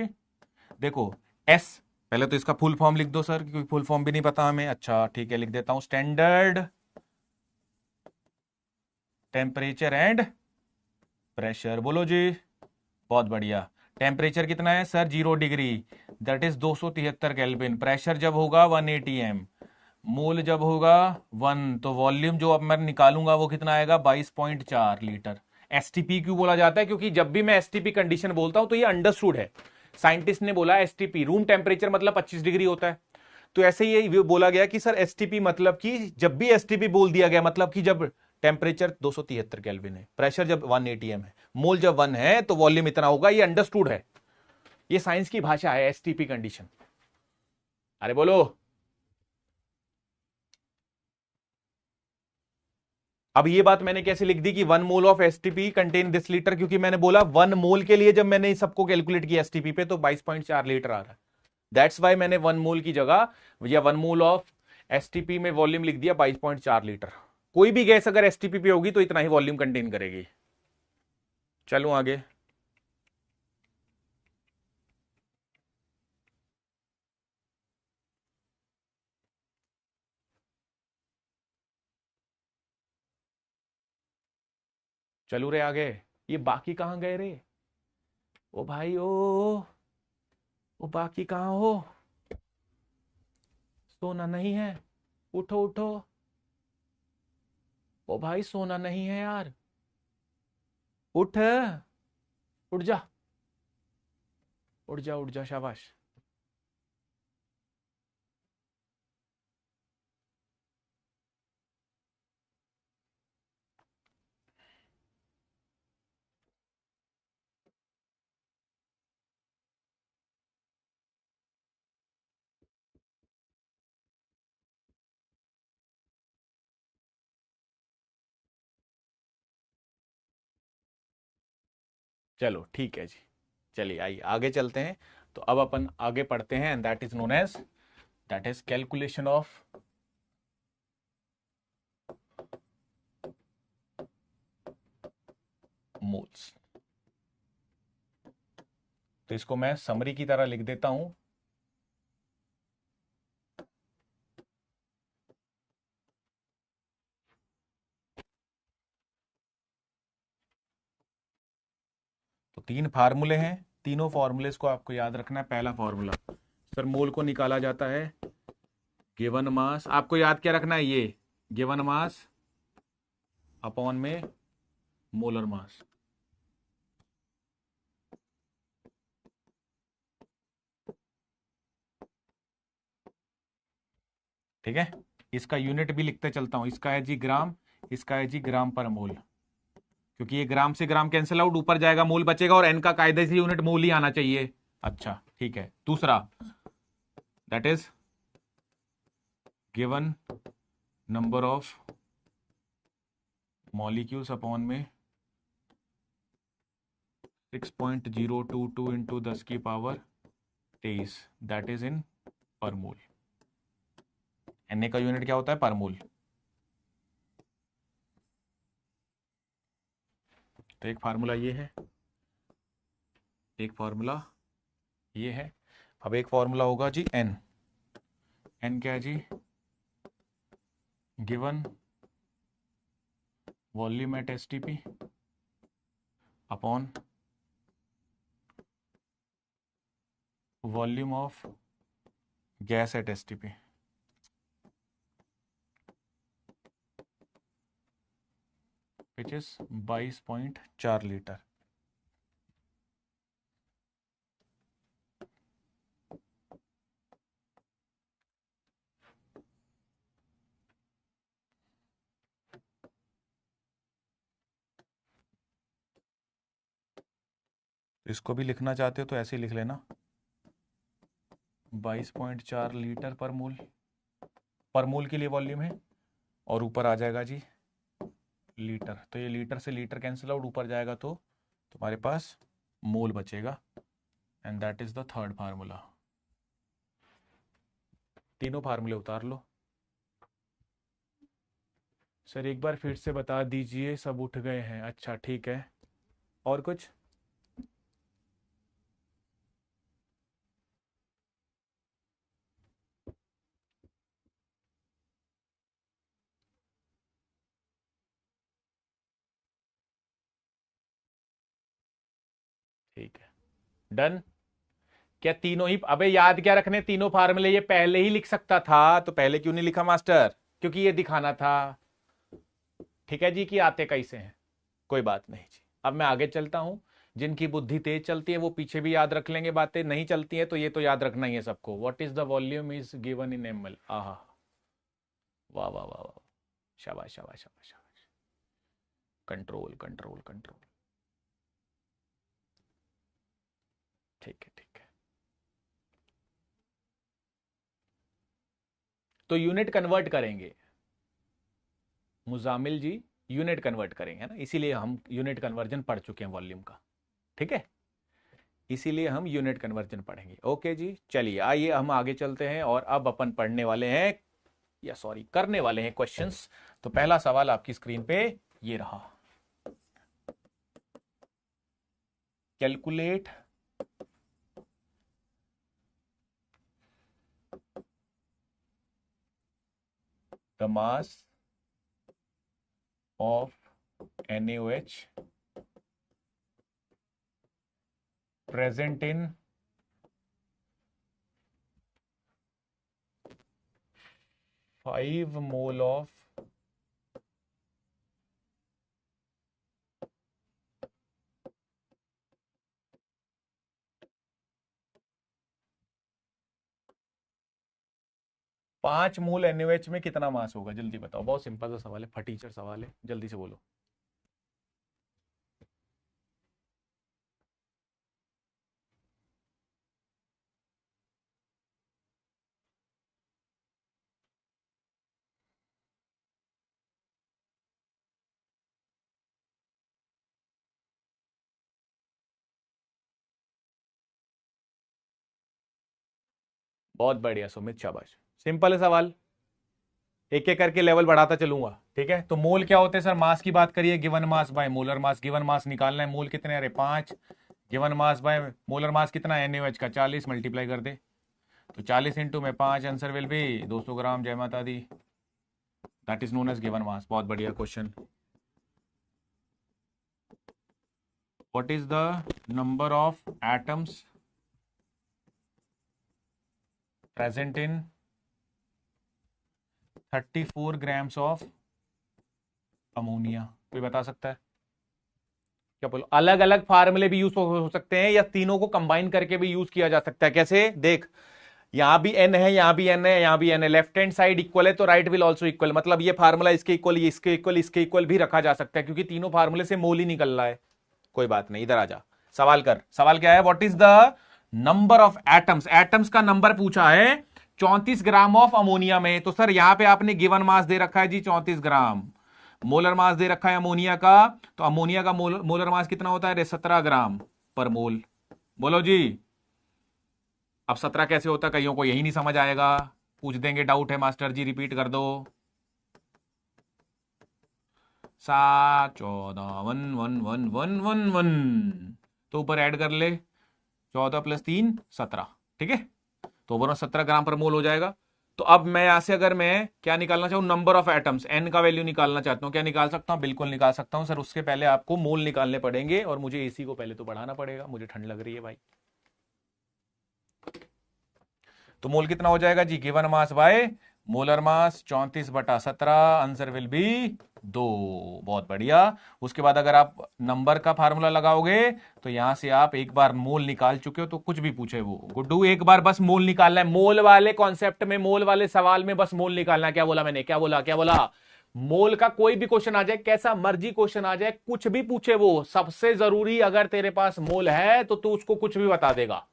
देखो एस, पहले तो इसका फुल फॉर्म लिख दो सर, क्योंकि फुल फॉर्म भी नहीं पता हमें। अच्छा ठीक है, लिख देता हूं, स्टैंडर्ड टेम्परेचर एंड प्रेशर। बोलो जी, बहुत बढ़िया। टेम्परेचर कितना है sir 0 degree, that is 273 kelvin. Pressure जब होगा 180 एम, मोल जब होगा 1, तो वॉल्यूम जो अब मैं निकालूंगा वो कितना आएगा 22.4 लीटर। एसटीपी क्यों बोला जाता है, क्योंकि जब भी मैं एसटीपी कंडीशन बोलता हूं तो ये अंडरस्टूड है, साइंटिस्ट ने बोला एसटीपी रूम टेम्परेचर मतलब 25 डिग्री होता है, तो ऐसे ही बोला गया कि सर एसटीपी मतलब कि जब भी एसटीपी बोल दिया गया मतलब कि जब टेम्परेचर 273 केल्विन है, प्रेशर जब 180 एम है, मोल जब 1 है, तो वॉल्यूम इतना होगा। ये अंडरस्टूड है, ये साइंस की भाषा है एसटीपी कंडीशन। अरे बोलो। अब ये बात मैंने कैसे लिख दी कि 1 mole of STP contain this litre, क्योंकि मैंने बोला 1 मोल के लिए जब मैंने सबको कैलकुलेट किया एसटीपी पे तो 22.4 लीटर आ रहा है। दैट्स वाई मैंने 1 मोल की जगह या 1 मोल ऑफ एसटीपी में वॉल्यूम लिख दिया 22.4 लीटर। कोई भी गैस अगर एसटीपी पे होगी तो इतना ही वॉल्यूम कंटेन करेगी। चलो आगे। चलो रे आगे। ये बाकी कहां गए रे? ओ भाई ओ बाकी कहां हो? सोना नहीं है? उठो उठो। ओ भाई सोना नहीं है यार, उठ, उठ जा, उठ जा, उठ जा, शाबाश। चलो ठीक है जी, चलिए आइए आगे चलते हैं। तो अब अपन आगे पढ़ते हैं and that is known as, that is calculation of moles. तो इसको मैं समरी की तरह लिख देता हूं। तो 3 फार्मूले हैं, तीनों फॉर्मूले को आपको याद रखना है। पहला फॉर्मूला सर, मोल को निकाला जाता है गिवन मास, आपको याद क्या रखना है, ये गिवन मास अपॉन में मोलर मास। ठीक है, इसका यूनिट भी लिखते चलता हूं, इसका है जी ग्राम, इसका है जी ग्राम पर मोल, क्योंकि ये ग्राम से ग्राम कैंसिल आउट, ऊपर जाएगा मोल बचेगा, और एन का कायदे से यूनिट मोल ही आना चाहिए। अच्छा ठीक है, दूसरा that is given number of molecules upon में 6.022 इंटू 10 की पावर 23, दैट इज इन पर मोल। एन का यूनिट क्या होता है, पर मोल। तो एक फार्मूला ये है, एक फार्मूला ये है। अब एक फार्मूला होगा जी एन, एन क्या है जी, given volume at STP upon volume of gas at STP. Which is 22.4 litre. इसको भी लिखना चाहते हो तो ऐसे ही लिख लेना, 22.4 लीटर पर मोल के लिए वॉल्यूम है, और ऊपर आ जाएगा जी लीटर। तो ये लीटर से लीटर कैंसिल आउट, ऊपर जाएगा तो तुम्हारे पास मोल बचेगा, and that is the third formula. तीनों फार्मूले उतार लो। सर एक बार फिर से बता दीजिए, सब उठ गए हैं, अच्छा ठीक है, और कुछ? ठीक है, डन। क्या तीनों ही, अबे याद क्या रखने, तीनों फार्मूले ये पहले ही लिख सकता था, तो पहले क्यों नहीं लिखा मास्टर? क्योंकि ये दिखाना था। ठीक है जी, कि आते कैसे हैं, कोई बात नहीं जी। अब मैं आगे चलता हूं, जिनकी बुद्धि तेज चलती है वो पीछे भी याद रख लेंगे, बातें नहीं चलती है तो ये तो याद रखना ही है सबको। What is the volume is given in ml। आहा, वाह वाह वाह वाह, शाबाश शाबाश शाबाश शाबाश। कंट्रोल कंट्रोल कंट्रोल, ठीक है ठीक है। तो यूनिट कन्वर्ट करेंगे मुजामिल जी, यूनिट कन्वर्ट करेंगे, है ना, इसीलिए हम यूनिट कन्वर्जन पढ़ चुके हैं वॉल्यूम का, ठीक है, इसीलिए हम यूनिट कन्वर्जन पढ़ेंगे। ओके जी, चलिए आइए हम आगे चलते हैं और अब अपन पढ़ने वाले हैं, या सॉरी करने वाले हैं क्वेश्चंस। तो पहला सवाल आपकी स्क्रीन पे ये रहा, calculate the mass of NaOH present in 5 mole of पांच मोल NaOH में कितना मास होगा, जल्दी बताओ, बहुत सिंपल सा सवाल है, फटीचर सवाल है, जल्दी से बोलो। बहुत बढ़िया सुमित, शाबाश, सिंपल है सवाल, एक एक करके लेवल बढ़ाता चलूंगा, ठीक है। तो मोल क्या होते हैं सर, मास की बात करिए, given mass by molar mass, given mass निकालना है, मोल कितने, अरे 5, गिवन मास बाय मोलर मास कितना है NaOH का 40, मल्टीप्लाई कर दे, तो 40 इंटू में 5, आंसर विल बी 200 ग्राम, जय माता दी, that is known as given mass. बहुत बढ़िया question. What is the number of atoms present in 34 grams of ammonia, कोई बता सकता है, क्या बोलो, अलग अलग फार्मूले भी यूज हो सकते हैं या तीनों को कंबाइन करके भी यूज किया जा सकता है, कैसे देख, यहां भी n है, यहां भी n है, यहां भी n है, लेफ्ट हैंड साइड इक्वल है तो राइट विल आल्सो इक्वल, मतलब ये फार्मूला इसके इक्वल, इसके इक्वल, इसके इक्वल भी रखा जा सकता है, क्योंकि तीनों फार्मूले से मोल ही निकल रहा है। कोई बात नहीं, इधर आ जा, सवाल कर, सवाल क्या है, what is the number of atoms, atoms का नंबर पूछा है 34 ग्राम ऑफ अमोनिया में, तो सर यहां पे आपने गिवन मास दे रखा है जी 34 ग्राम, मोलर मास दे रखा है अमोनिया का, तो अमोनिया का मोलर मास कितना होता है, 17 ग्राम पर मोल, बोलो जी। अब 17 कैसे होता है, कईयों को यही नहीं समझ आएगा, पूछ देंगे, डाउट है मास्टर जी, रिपीट कर दो, 7 14 1 1 1 1 1 1, तो ऊपर ऐड कर ले, 14 + 3 17, ठीक है, तो ओवरऑल 17 ग्राम पर मोल हो जाएगा। तो अब मैं यहां से अगर मैं क्या निकालना चाहूं, नंबर ऑफ एटम्स, n का वैल्यू निकालना चाहता हूं, क्या निकाल सकता हूं, बिल्कुल निकाल सकता हूं सर, उसके पहले आपको मोल निकालने पड़ेंगे और मुझे AC को पहले तो बढ़ाना पड़ेगा, मुझे ठंड लग रही है भाई। तो मोल कितना हो जाएगा जी, given mass by molar mass 34/17, answer will be 2, बहुत बढ़िया। उसके बाद अगर आप नंबर का फार्मूला लगाओगे तो यहां से आप एक बार मोल निकाल चुके हो, तो कुछ भी पूछे वो गुड्डू, एक बार बस मोल निकालना है, मोल वाले कॉन्सेप्ट में, मोल वाले सवाल में बस मोल निकालना है। क्या बोला मैंने, क्या बोला, क्या बोला, मोल का कोई भी क्वेश्चन आ जाए, कैसा मर्जी क्वेश्चन आ जाए, कुछ भी पूछे वो, सबसे जरूरी अगर तेरे पास मोल है तो तू उसको कुछ भी बता देगा।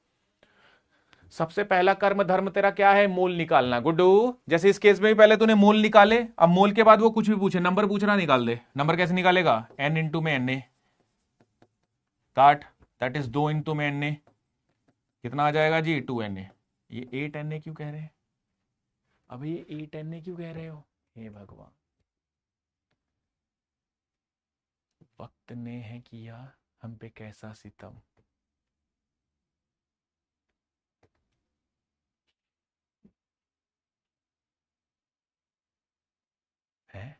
सबसे पहला कर्म धर्म तेरा क्या है, मोल निकालना गुड्डू, जैसे इस केस में भी पहले तूने मोल निकाले, अब मोल के बाद वो कुछ भी पूछे, नंबर पूछना, निकाल दे, नंबर कैसे निकालेगा, n इंटू में Na काट, दैट इज 2 इंटू में Na, कितना आ जाएगा जी 2Na, ये 8Na क्यों कह रहे हैं, अब ये 8Na क्यों कह रहे हो, हे भगवान, वक्त ने है किया हम पे कैसा सितम, है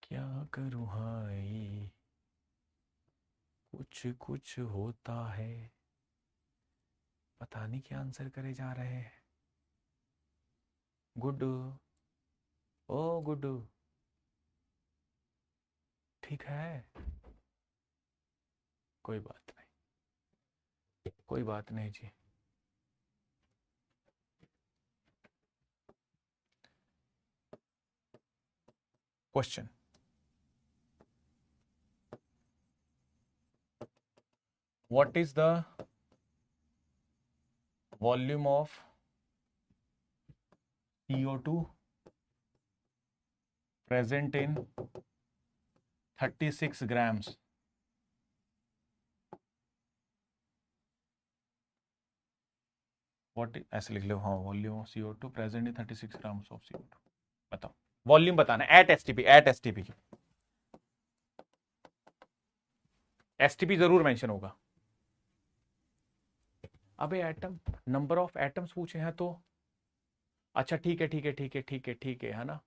क्या करूं हाय, कुछ कुछ होता है, पता नहीं क्या आंसर करे जा रहे हैं, गुड्डू, ओ गुड्डू, ठीक है, कोई बात नहीं, कोई बात नहीं जी। Question, what is the volume of CO2 present in 36 grams what, ऐसे लिख लो, हाँ, volume of CO2 present in 36 grams of CO2। बताओ, वॉल्यूम बताना at STP, at STP. STP जरूर मेंशन होगा। अबे एटम, नंबर ऑफ एटम्स पूछे हैं तो अच्छा ठीक है, ठीक है, ठीक है, ठीक है, ठीक है ना,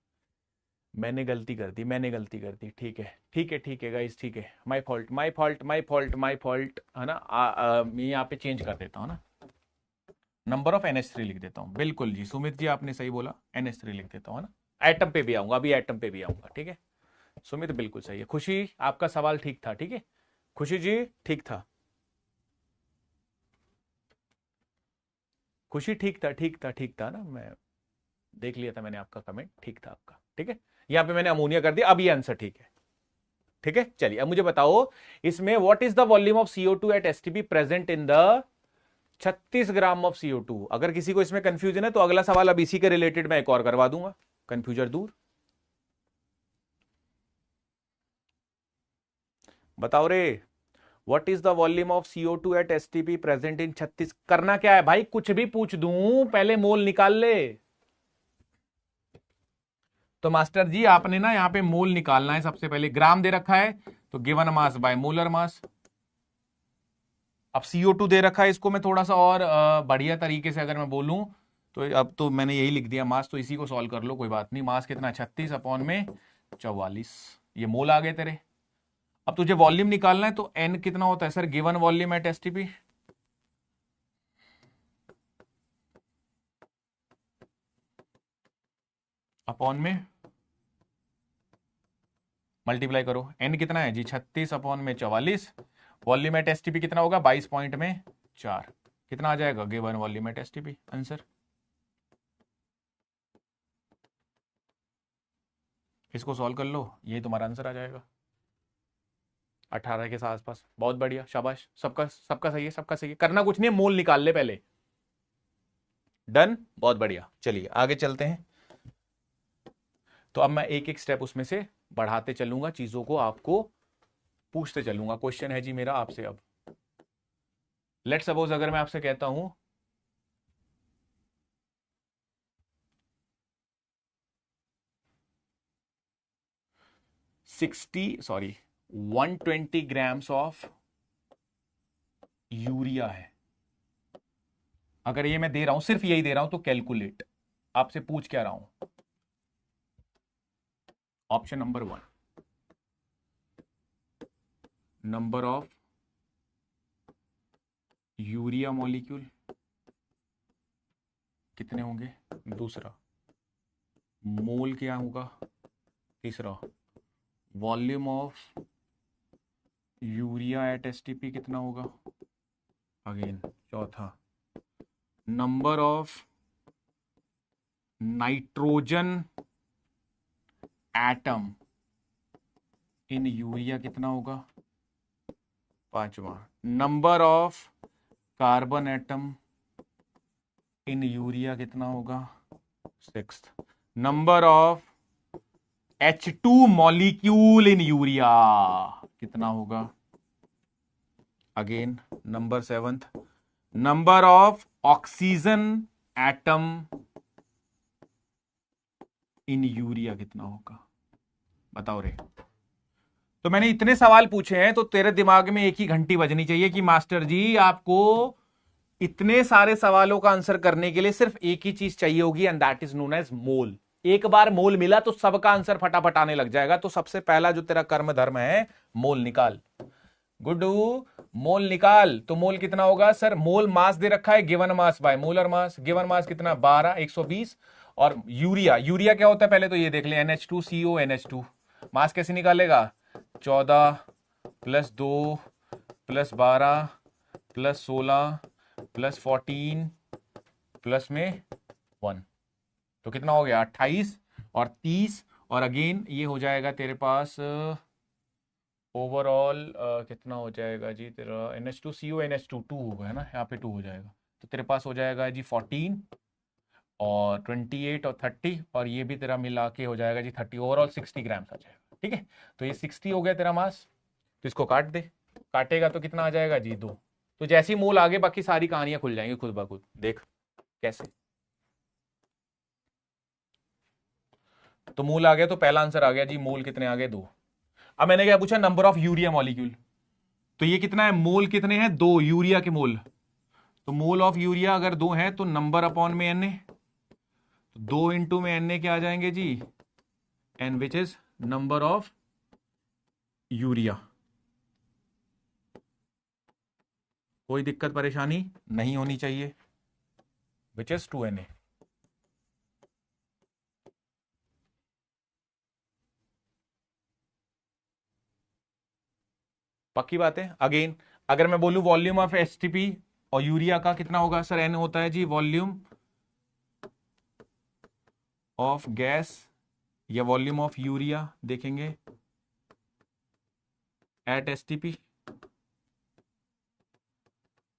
मैंने गलती कर दी, मैंने गलती कर दी, ठीक है, ठीक है, ठीक है गाइस, ठीक है, my fault, my fault, my fault, my fault, है ना। मैं यहाँ पे चेंज कर देता हूँ ना, नंबर ऑफ NH3 लिख देता हूँ। बिल्कुल जी सुमित जी, आपने सही बोला, NH3 लिख देता हूँ, है ना। एटम पे भी आऊंगा, अभी एटम पे भी आऊंगा, ठीक है। सुमित बिल्कुल सही है। खुशी, आपका सवाल ठीक था, ठीक है, खुशी जी ठीक था, खुशी ठीक था, ठीक था, ठीक था ना, मैं देख लिया था मैंने आपका कमेंट, ठीक था आपका, ठीक है। यहां पे मैंने अमोनिया कर दिया, अब ये आंसर ठीक है, ठीक है। चलिए अब मुझे बताओ, इसमें what is the volume of CO2 at STP present in the 36 gram of CO2। अगर किसी को इसमें कंफ्यूजन है तो अगला सवाल अब इसी के रिलेटेड मैं एक और करवा दूंगा, कंफ्यूजन दूर। बताओ रे, what is the volume of CO2 at STP present in 36। करना क्या है भाई, कुछ भी पूछ दूं, पहले मोल निकाल ले। तो मास्टर जी आपने ना यहाँ पे मोल निकालना है सबसे पहले, ग्राम दे रखा है तो गिवन मास बाय मोलर मास। अब CO2 दे रखा है, इसको मैं थोड़ा सा और बढ़िया तरीके से अगर मैं बोलूं तो अब तो मैंने यही लिख दिया मास, तो इसी को सॉल्व कर लो, कोई बात नहीं। मास कितना, 36 अपॉन में 44, ये मोल आ गए तेरे। अब तुझे वॉल्यूम निकालना है तो N कितना होता है sir, given volume at STP, upon में मल्टीप्लाई करो। N कितना है जी, 36 अपॉन में 44। वॉल्यूम एट एसटीपी कितना होगा, 22 पॉइंट में 4। कितना आ जाएगा given volume at STP answer. इसको सॉल्व कर लो, ये तुम्हारा आंसर आ जाएगा 18 के आसपास। बहुत बढ़िया, शाबाश, सबका सबका सही है, सबका सही है। करना कुछ नहीं है, मोल निकाल ले पहले। डन, बहुत बढ़िया। चलिए आगे चलते हैं। तो अब मैं एक एक स्टेप उसमें से बढ़ाते चलूंगा, चीजों को आपको पूछते चलूंगा। क्वेश्चन है जी मेरा आपसे अब, लेट सपोज अगर मैं आपसे कहता हूं 120 ग्राम्स ऑफ यूरिया है। अगर ये मैं दे रहा हूं, सिर्फ यही दे रहा हूं, तो कैलकुलेट, आपसे पूछ क्या रहा हूं। Option number 1, number of urea molecule कितने होंगे, दूसरा मोल क्या होगा, तीसरा volume of urea at STP कितना होगा, अगेन चौथा number of nitrogen atom in urea कितना होगा, पांचवा number of carbon atom in urea कितना होगा, sixth number of H2 molecule in urea कितना होगा, again number 7th number of oxygen atom in urea कितना होगा। बताओ रे, तो मैंने इतने सवाल पूछे हैं तो तेरे दिमाग में एक ही घंटी बजनी चाहिए कि मास्टर जी आपको इतने सारे सवालों का आंसर करने के लिए सिर्फ एक ही चीज चाहिए होगी, and that is known as mole. एक बार मोल मिला तो सबका आंसर फटाफट आने लग जाएगा। तो सबसे पहला जो तेरा कर्म धर्म है, मोल निकाल। गुड्डू मोल निकाल। तो मोल कितना होगा सर, मोल मास दे रखा है given mass by molar mass. Given mass कितना, 12 120। और यूरिया, यूरिया क्या होता है पहले तो ये देख ले, NH2CO NH2। मास कैसे निकालेगा, 14 + 2 + 12 + 16 + 14 प्लस में 1, तो कितना हो गया 28 और 30। और अगेन ये हो जाएगा तेरे पास ओवरऑल कितना हो जाएगा जी तेरा, NH2CO NH2 2 होगा, है ना, यहाँ पे 2 हो जाएगा। तो तेरे पास हो जाएगा जी 14 और 28 और 30, और ये भी तेरा मिला के हो जाएगा जी 30, ओवरऑल 60 ग्राम आ जाएगा। ठीक है, तो ये 60 हो गया तेरा मास। तो इसको काट दे, काटेगा तो कितना आ जाएगा जी 2। तो जैसी मोल आगे बाकी सारी कहानियां खुल जाएंगी खुद ब खुद, देख कैसे। तो मोल आ गया, तो पहला आंसर आ गया जी, मोल कितने आ गए 2। अब मैंने क्या पूछा, नंबर ऑफ यूरिया मॉलिक्यूल। तो ये कितना है, मोल कितने हैं 2, यूरिया के मोल। तो मोल ऑफ यूरिया अगर 2 है तो नंबर अपॉन में एन ए, तो 2 इंटू में एन ए क्या आ जाएंगे जी, N which is number of urea. कोई दिक्कत परेशानी नहीं होनी चाहिए, विच इज 2Na। पक्की बात है। अगेन अगर मैं बोलूं वॉल्यूम ऑफ एसटीपी और यूरिया का कितना होगा सर, एन होता है जी वॉल्यूम ऑफ गैस या वॉल्यूम ऑफ यूरिया, देखेंगे एट एसटीपी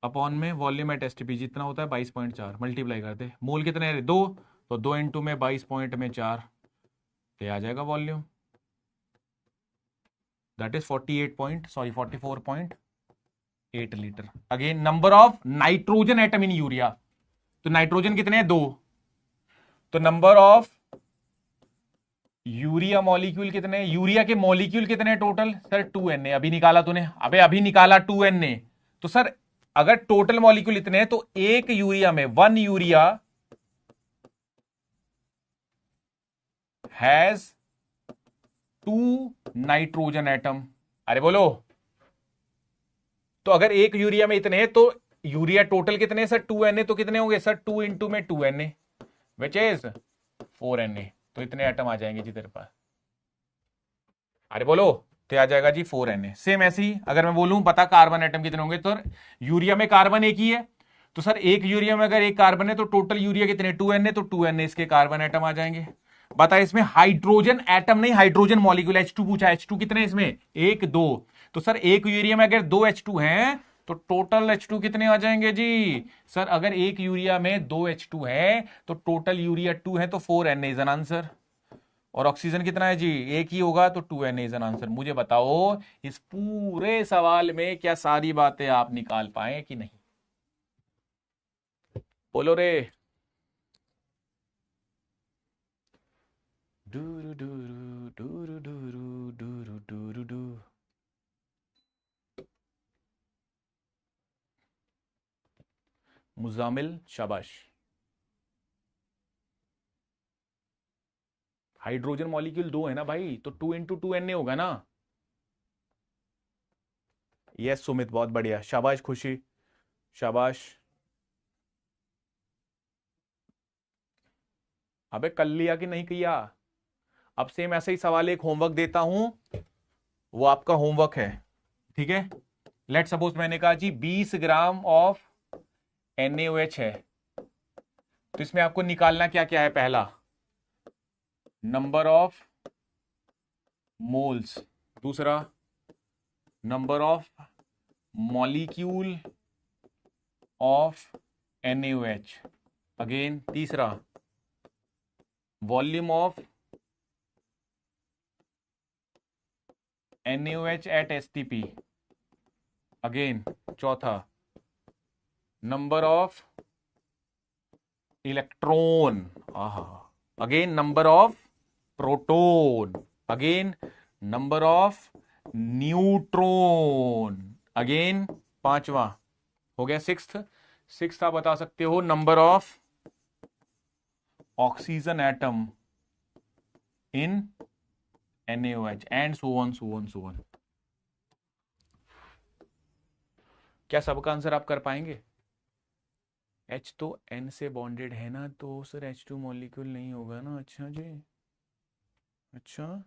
अपॉन में वॉल्यूम एट एसटीपी जितना होता है 22.4, मल्टीप्लाई करते, मोल कितने हैं 2, तो 2 इंटू में 22 पॉइंट में 4, तो आ जाएगा volume, that is 44.8 litre. Again number of nitrogen atom in urea, तो नाइट्रोजन कितने हैं 2, तो नंबर ऑफ यूरिया मॉलिक्यूल कितने, यूरिया के मॉलिक्यूल कितने टोटल सर 2Na, अभी निकाला तूने, अबे अभी निकाला 2Na। तो सर अगर टोटल मॉलिक्यूल इतने हैं तो एक यूरिया में 1 यूरिया हैज 2 नाइट्रोजन एटम। अरे बोलो, तो अगर एक यूरिया में इतने हैं तो यूरिया टोटल कितने सर 2Na, तो कितने होंगे सर 2 इंटू में 2Na विच इज 4Na, तो इतने एटम आ जाएंगे जी तेरे पास। अरे बोलो, तो आ जाएगा जी 4Na। सेम ऐसे ही अगर मैं बोलूं बता कार्बन एटम कितने होंगे, तो यूरिया में कार्बन एक ही है, तो सर एक यूरिया में अगर एक कार्बन है तो टोटल यूरिया कितने 2Na, तो 2Na इसके कार्बन एटम आ जाएंगे। बता इसमें हाइड्रोजन एटम नहीं, हाइड्रोजन मॉलिक्यूल H2 पूछा, H2 कितने इसमें 1 2, तो सर एक यूरिया में अगर 2 H2 हैं तो टोटल H2 कितने आ जाएंगे जी सर, अगर एक यूरिया में 2 H2 है तो टोटल यूरिया 2 है, तो 4Na इज एन आंसर। और ऑक्सीजन कितना है जी, एक ही होगा, तो 2Na इज एन आंसर। मुझे बताओ इस पूरे सवाल में क्या सारी बातें आप निकाल पाए कि नहीं, बोलो रे। डूरू डूरू डूरू डूरू डूरू डूरू डू। मुजामिल शाबाश। हाइड्रोजन मॉलिक्यूल 2 है ना भाई, तो 2 इंटू 2Na होगा ना। यस सुमित, बहुत बढ़िया, शाबाश खुशी, शाबाश। अबे कर लिया कि नहीं किया। अब सेम ऐसे ही सवाल एक होमवर्क देता हूं, वो आपका होमवर्क है, ठीक है। लेट सपोज मैंने कहा जी 20 ग्राम ऑफ NaOH है, तो इसमें आपको निकालना क्या क्या है, पहला नंबर ऑफ मोल्स, दूसरा number of molecule of NaOH, again तीसरा volume of NaOH at STP, again चौथा number of electron, again number of proton, again number of neutron, again पांचवा हो गया सिक्स्थ आप बता सकते हो number of oxygen atom in NaOH and so on. क्या सबका आंसर आप कर पाएंगे। H तो N से बॉन्डेड है ना, तो सर H2 मॉलिक्यूल नहीं होगा ना। अच्छा जी, अच्छा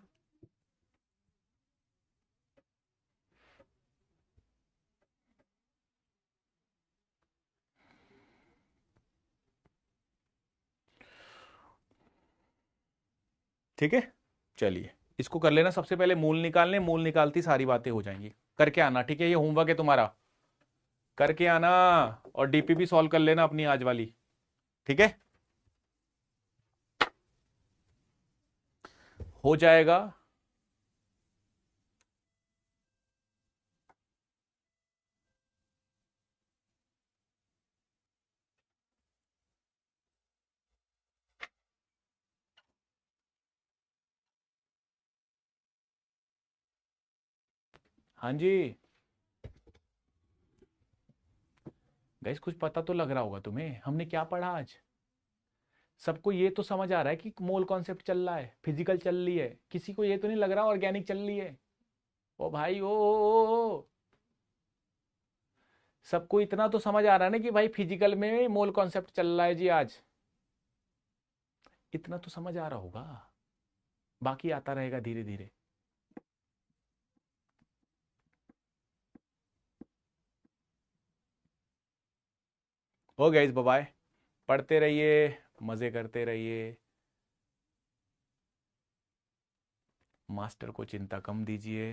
ठीक है, चलिए इसको कर लेना। सबसे पहले मूल निकालने, मूल निकालती सारी बातें हो जाएंगी, करके आना, ठीक है। ये होमवर्क है तुम्हारा। करके आना और डीपीपी सॉल्व कर लेना अपनी आज वाली, ठीक है? हो जाएगा। हाँ जी गाइस, कुछ पता तो लग रहा होगा तुम्हें हमने क्या पढ़ा आज। सबको ये तो समझ आ रहा है कि मोल कॉन्सेप्ट चल रहा है, फिजिकल चल रही है, किसी को ये तो नहीं लग रहा ऑर्गेनिक चल रही है। ओ भाई ओ। सबको इतना तो समझ आ रहा है ना कि भाई फिजिकल में मोल कॉन्सेप्ट चल रहा है जी आज। इतना तो समझ आ रहा होगा, बाकी आता रहेगा धीरे धीरे। हो गया इस बाय। पढ़ते रहिए, मजे करते रहिए। मास्टर को चिंता कम दीजिए,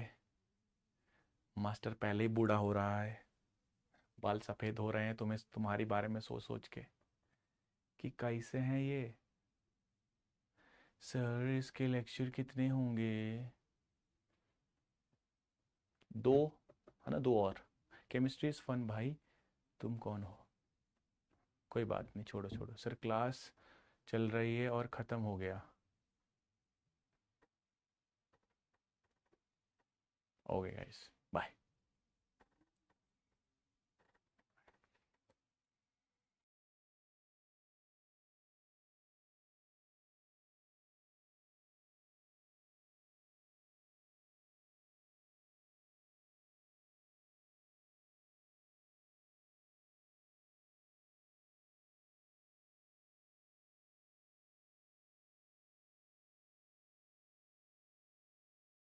मास्टर पहले ही बूढ़ा हो रहा है, बाल सफेद हो रहे हैं तुम्हें तुम्हारी बारे में सोच सोच के कि कैसे हैं ये। सर इसके लेक्चर कितने होंगे? 2, है ना, 2 और। केमिस्ट्री इज फन भाई, तुम कौन हो? कोई बात नहीं, छोड़ो छोड़ो सर, क्लास चल रही है और ख़त्म हो गया। Okay guys, bye.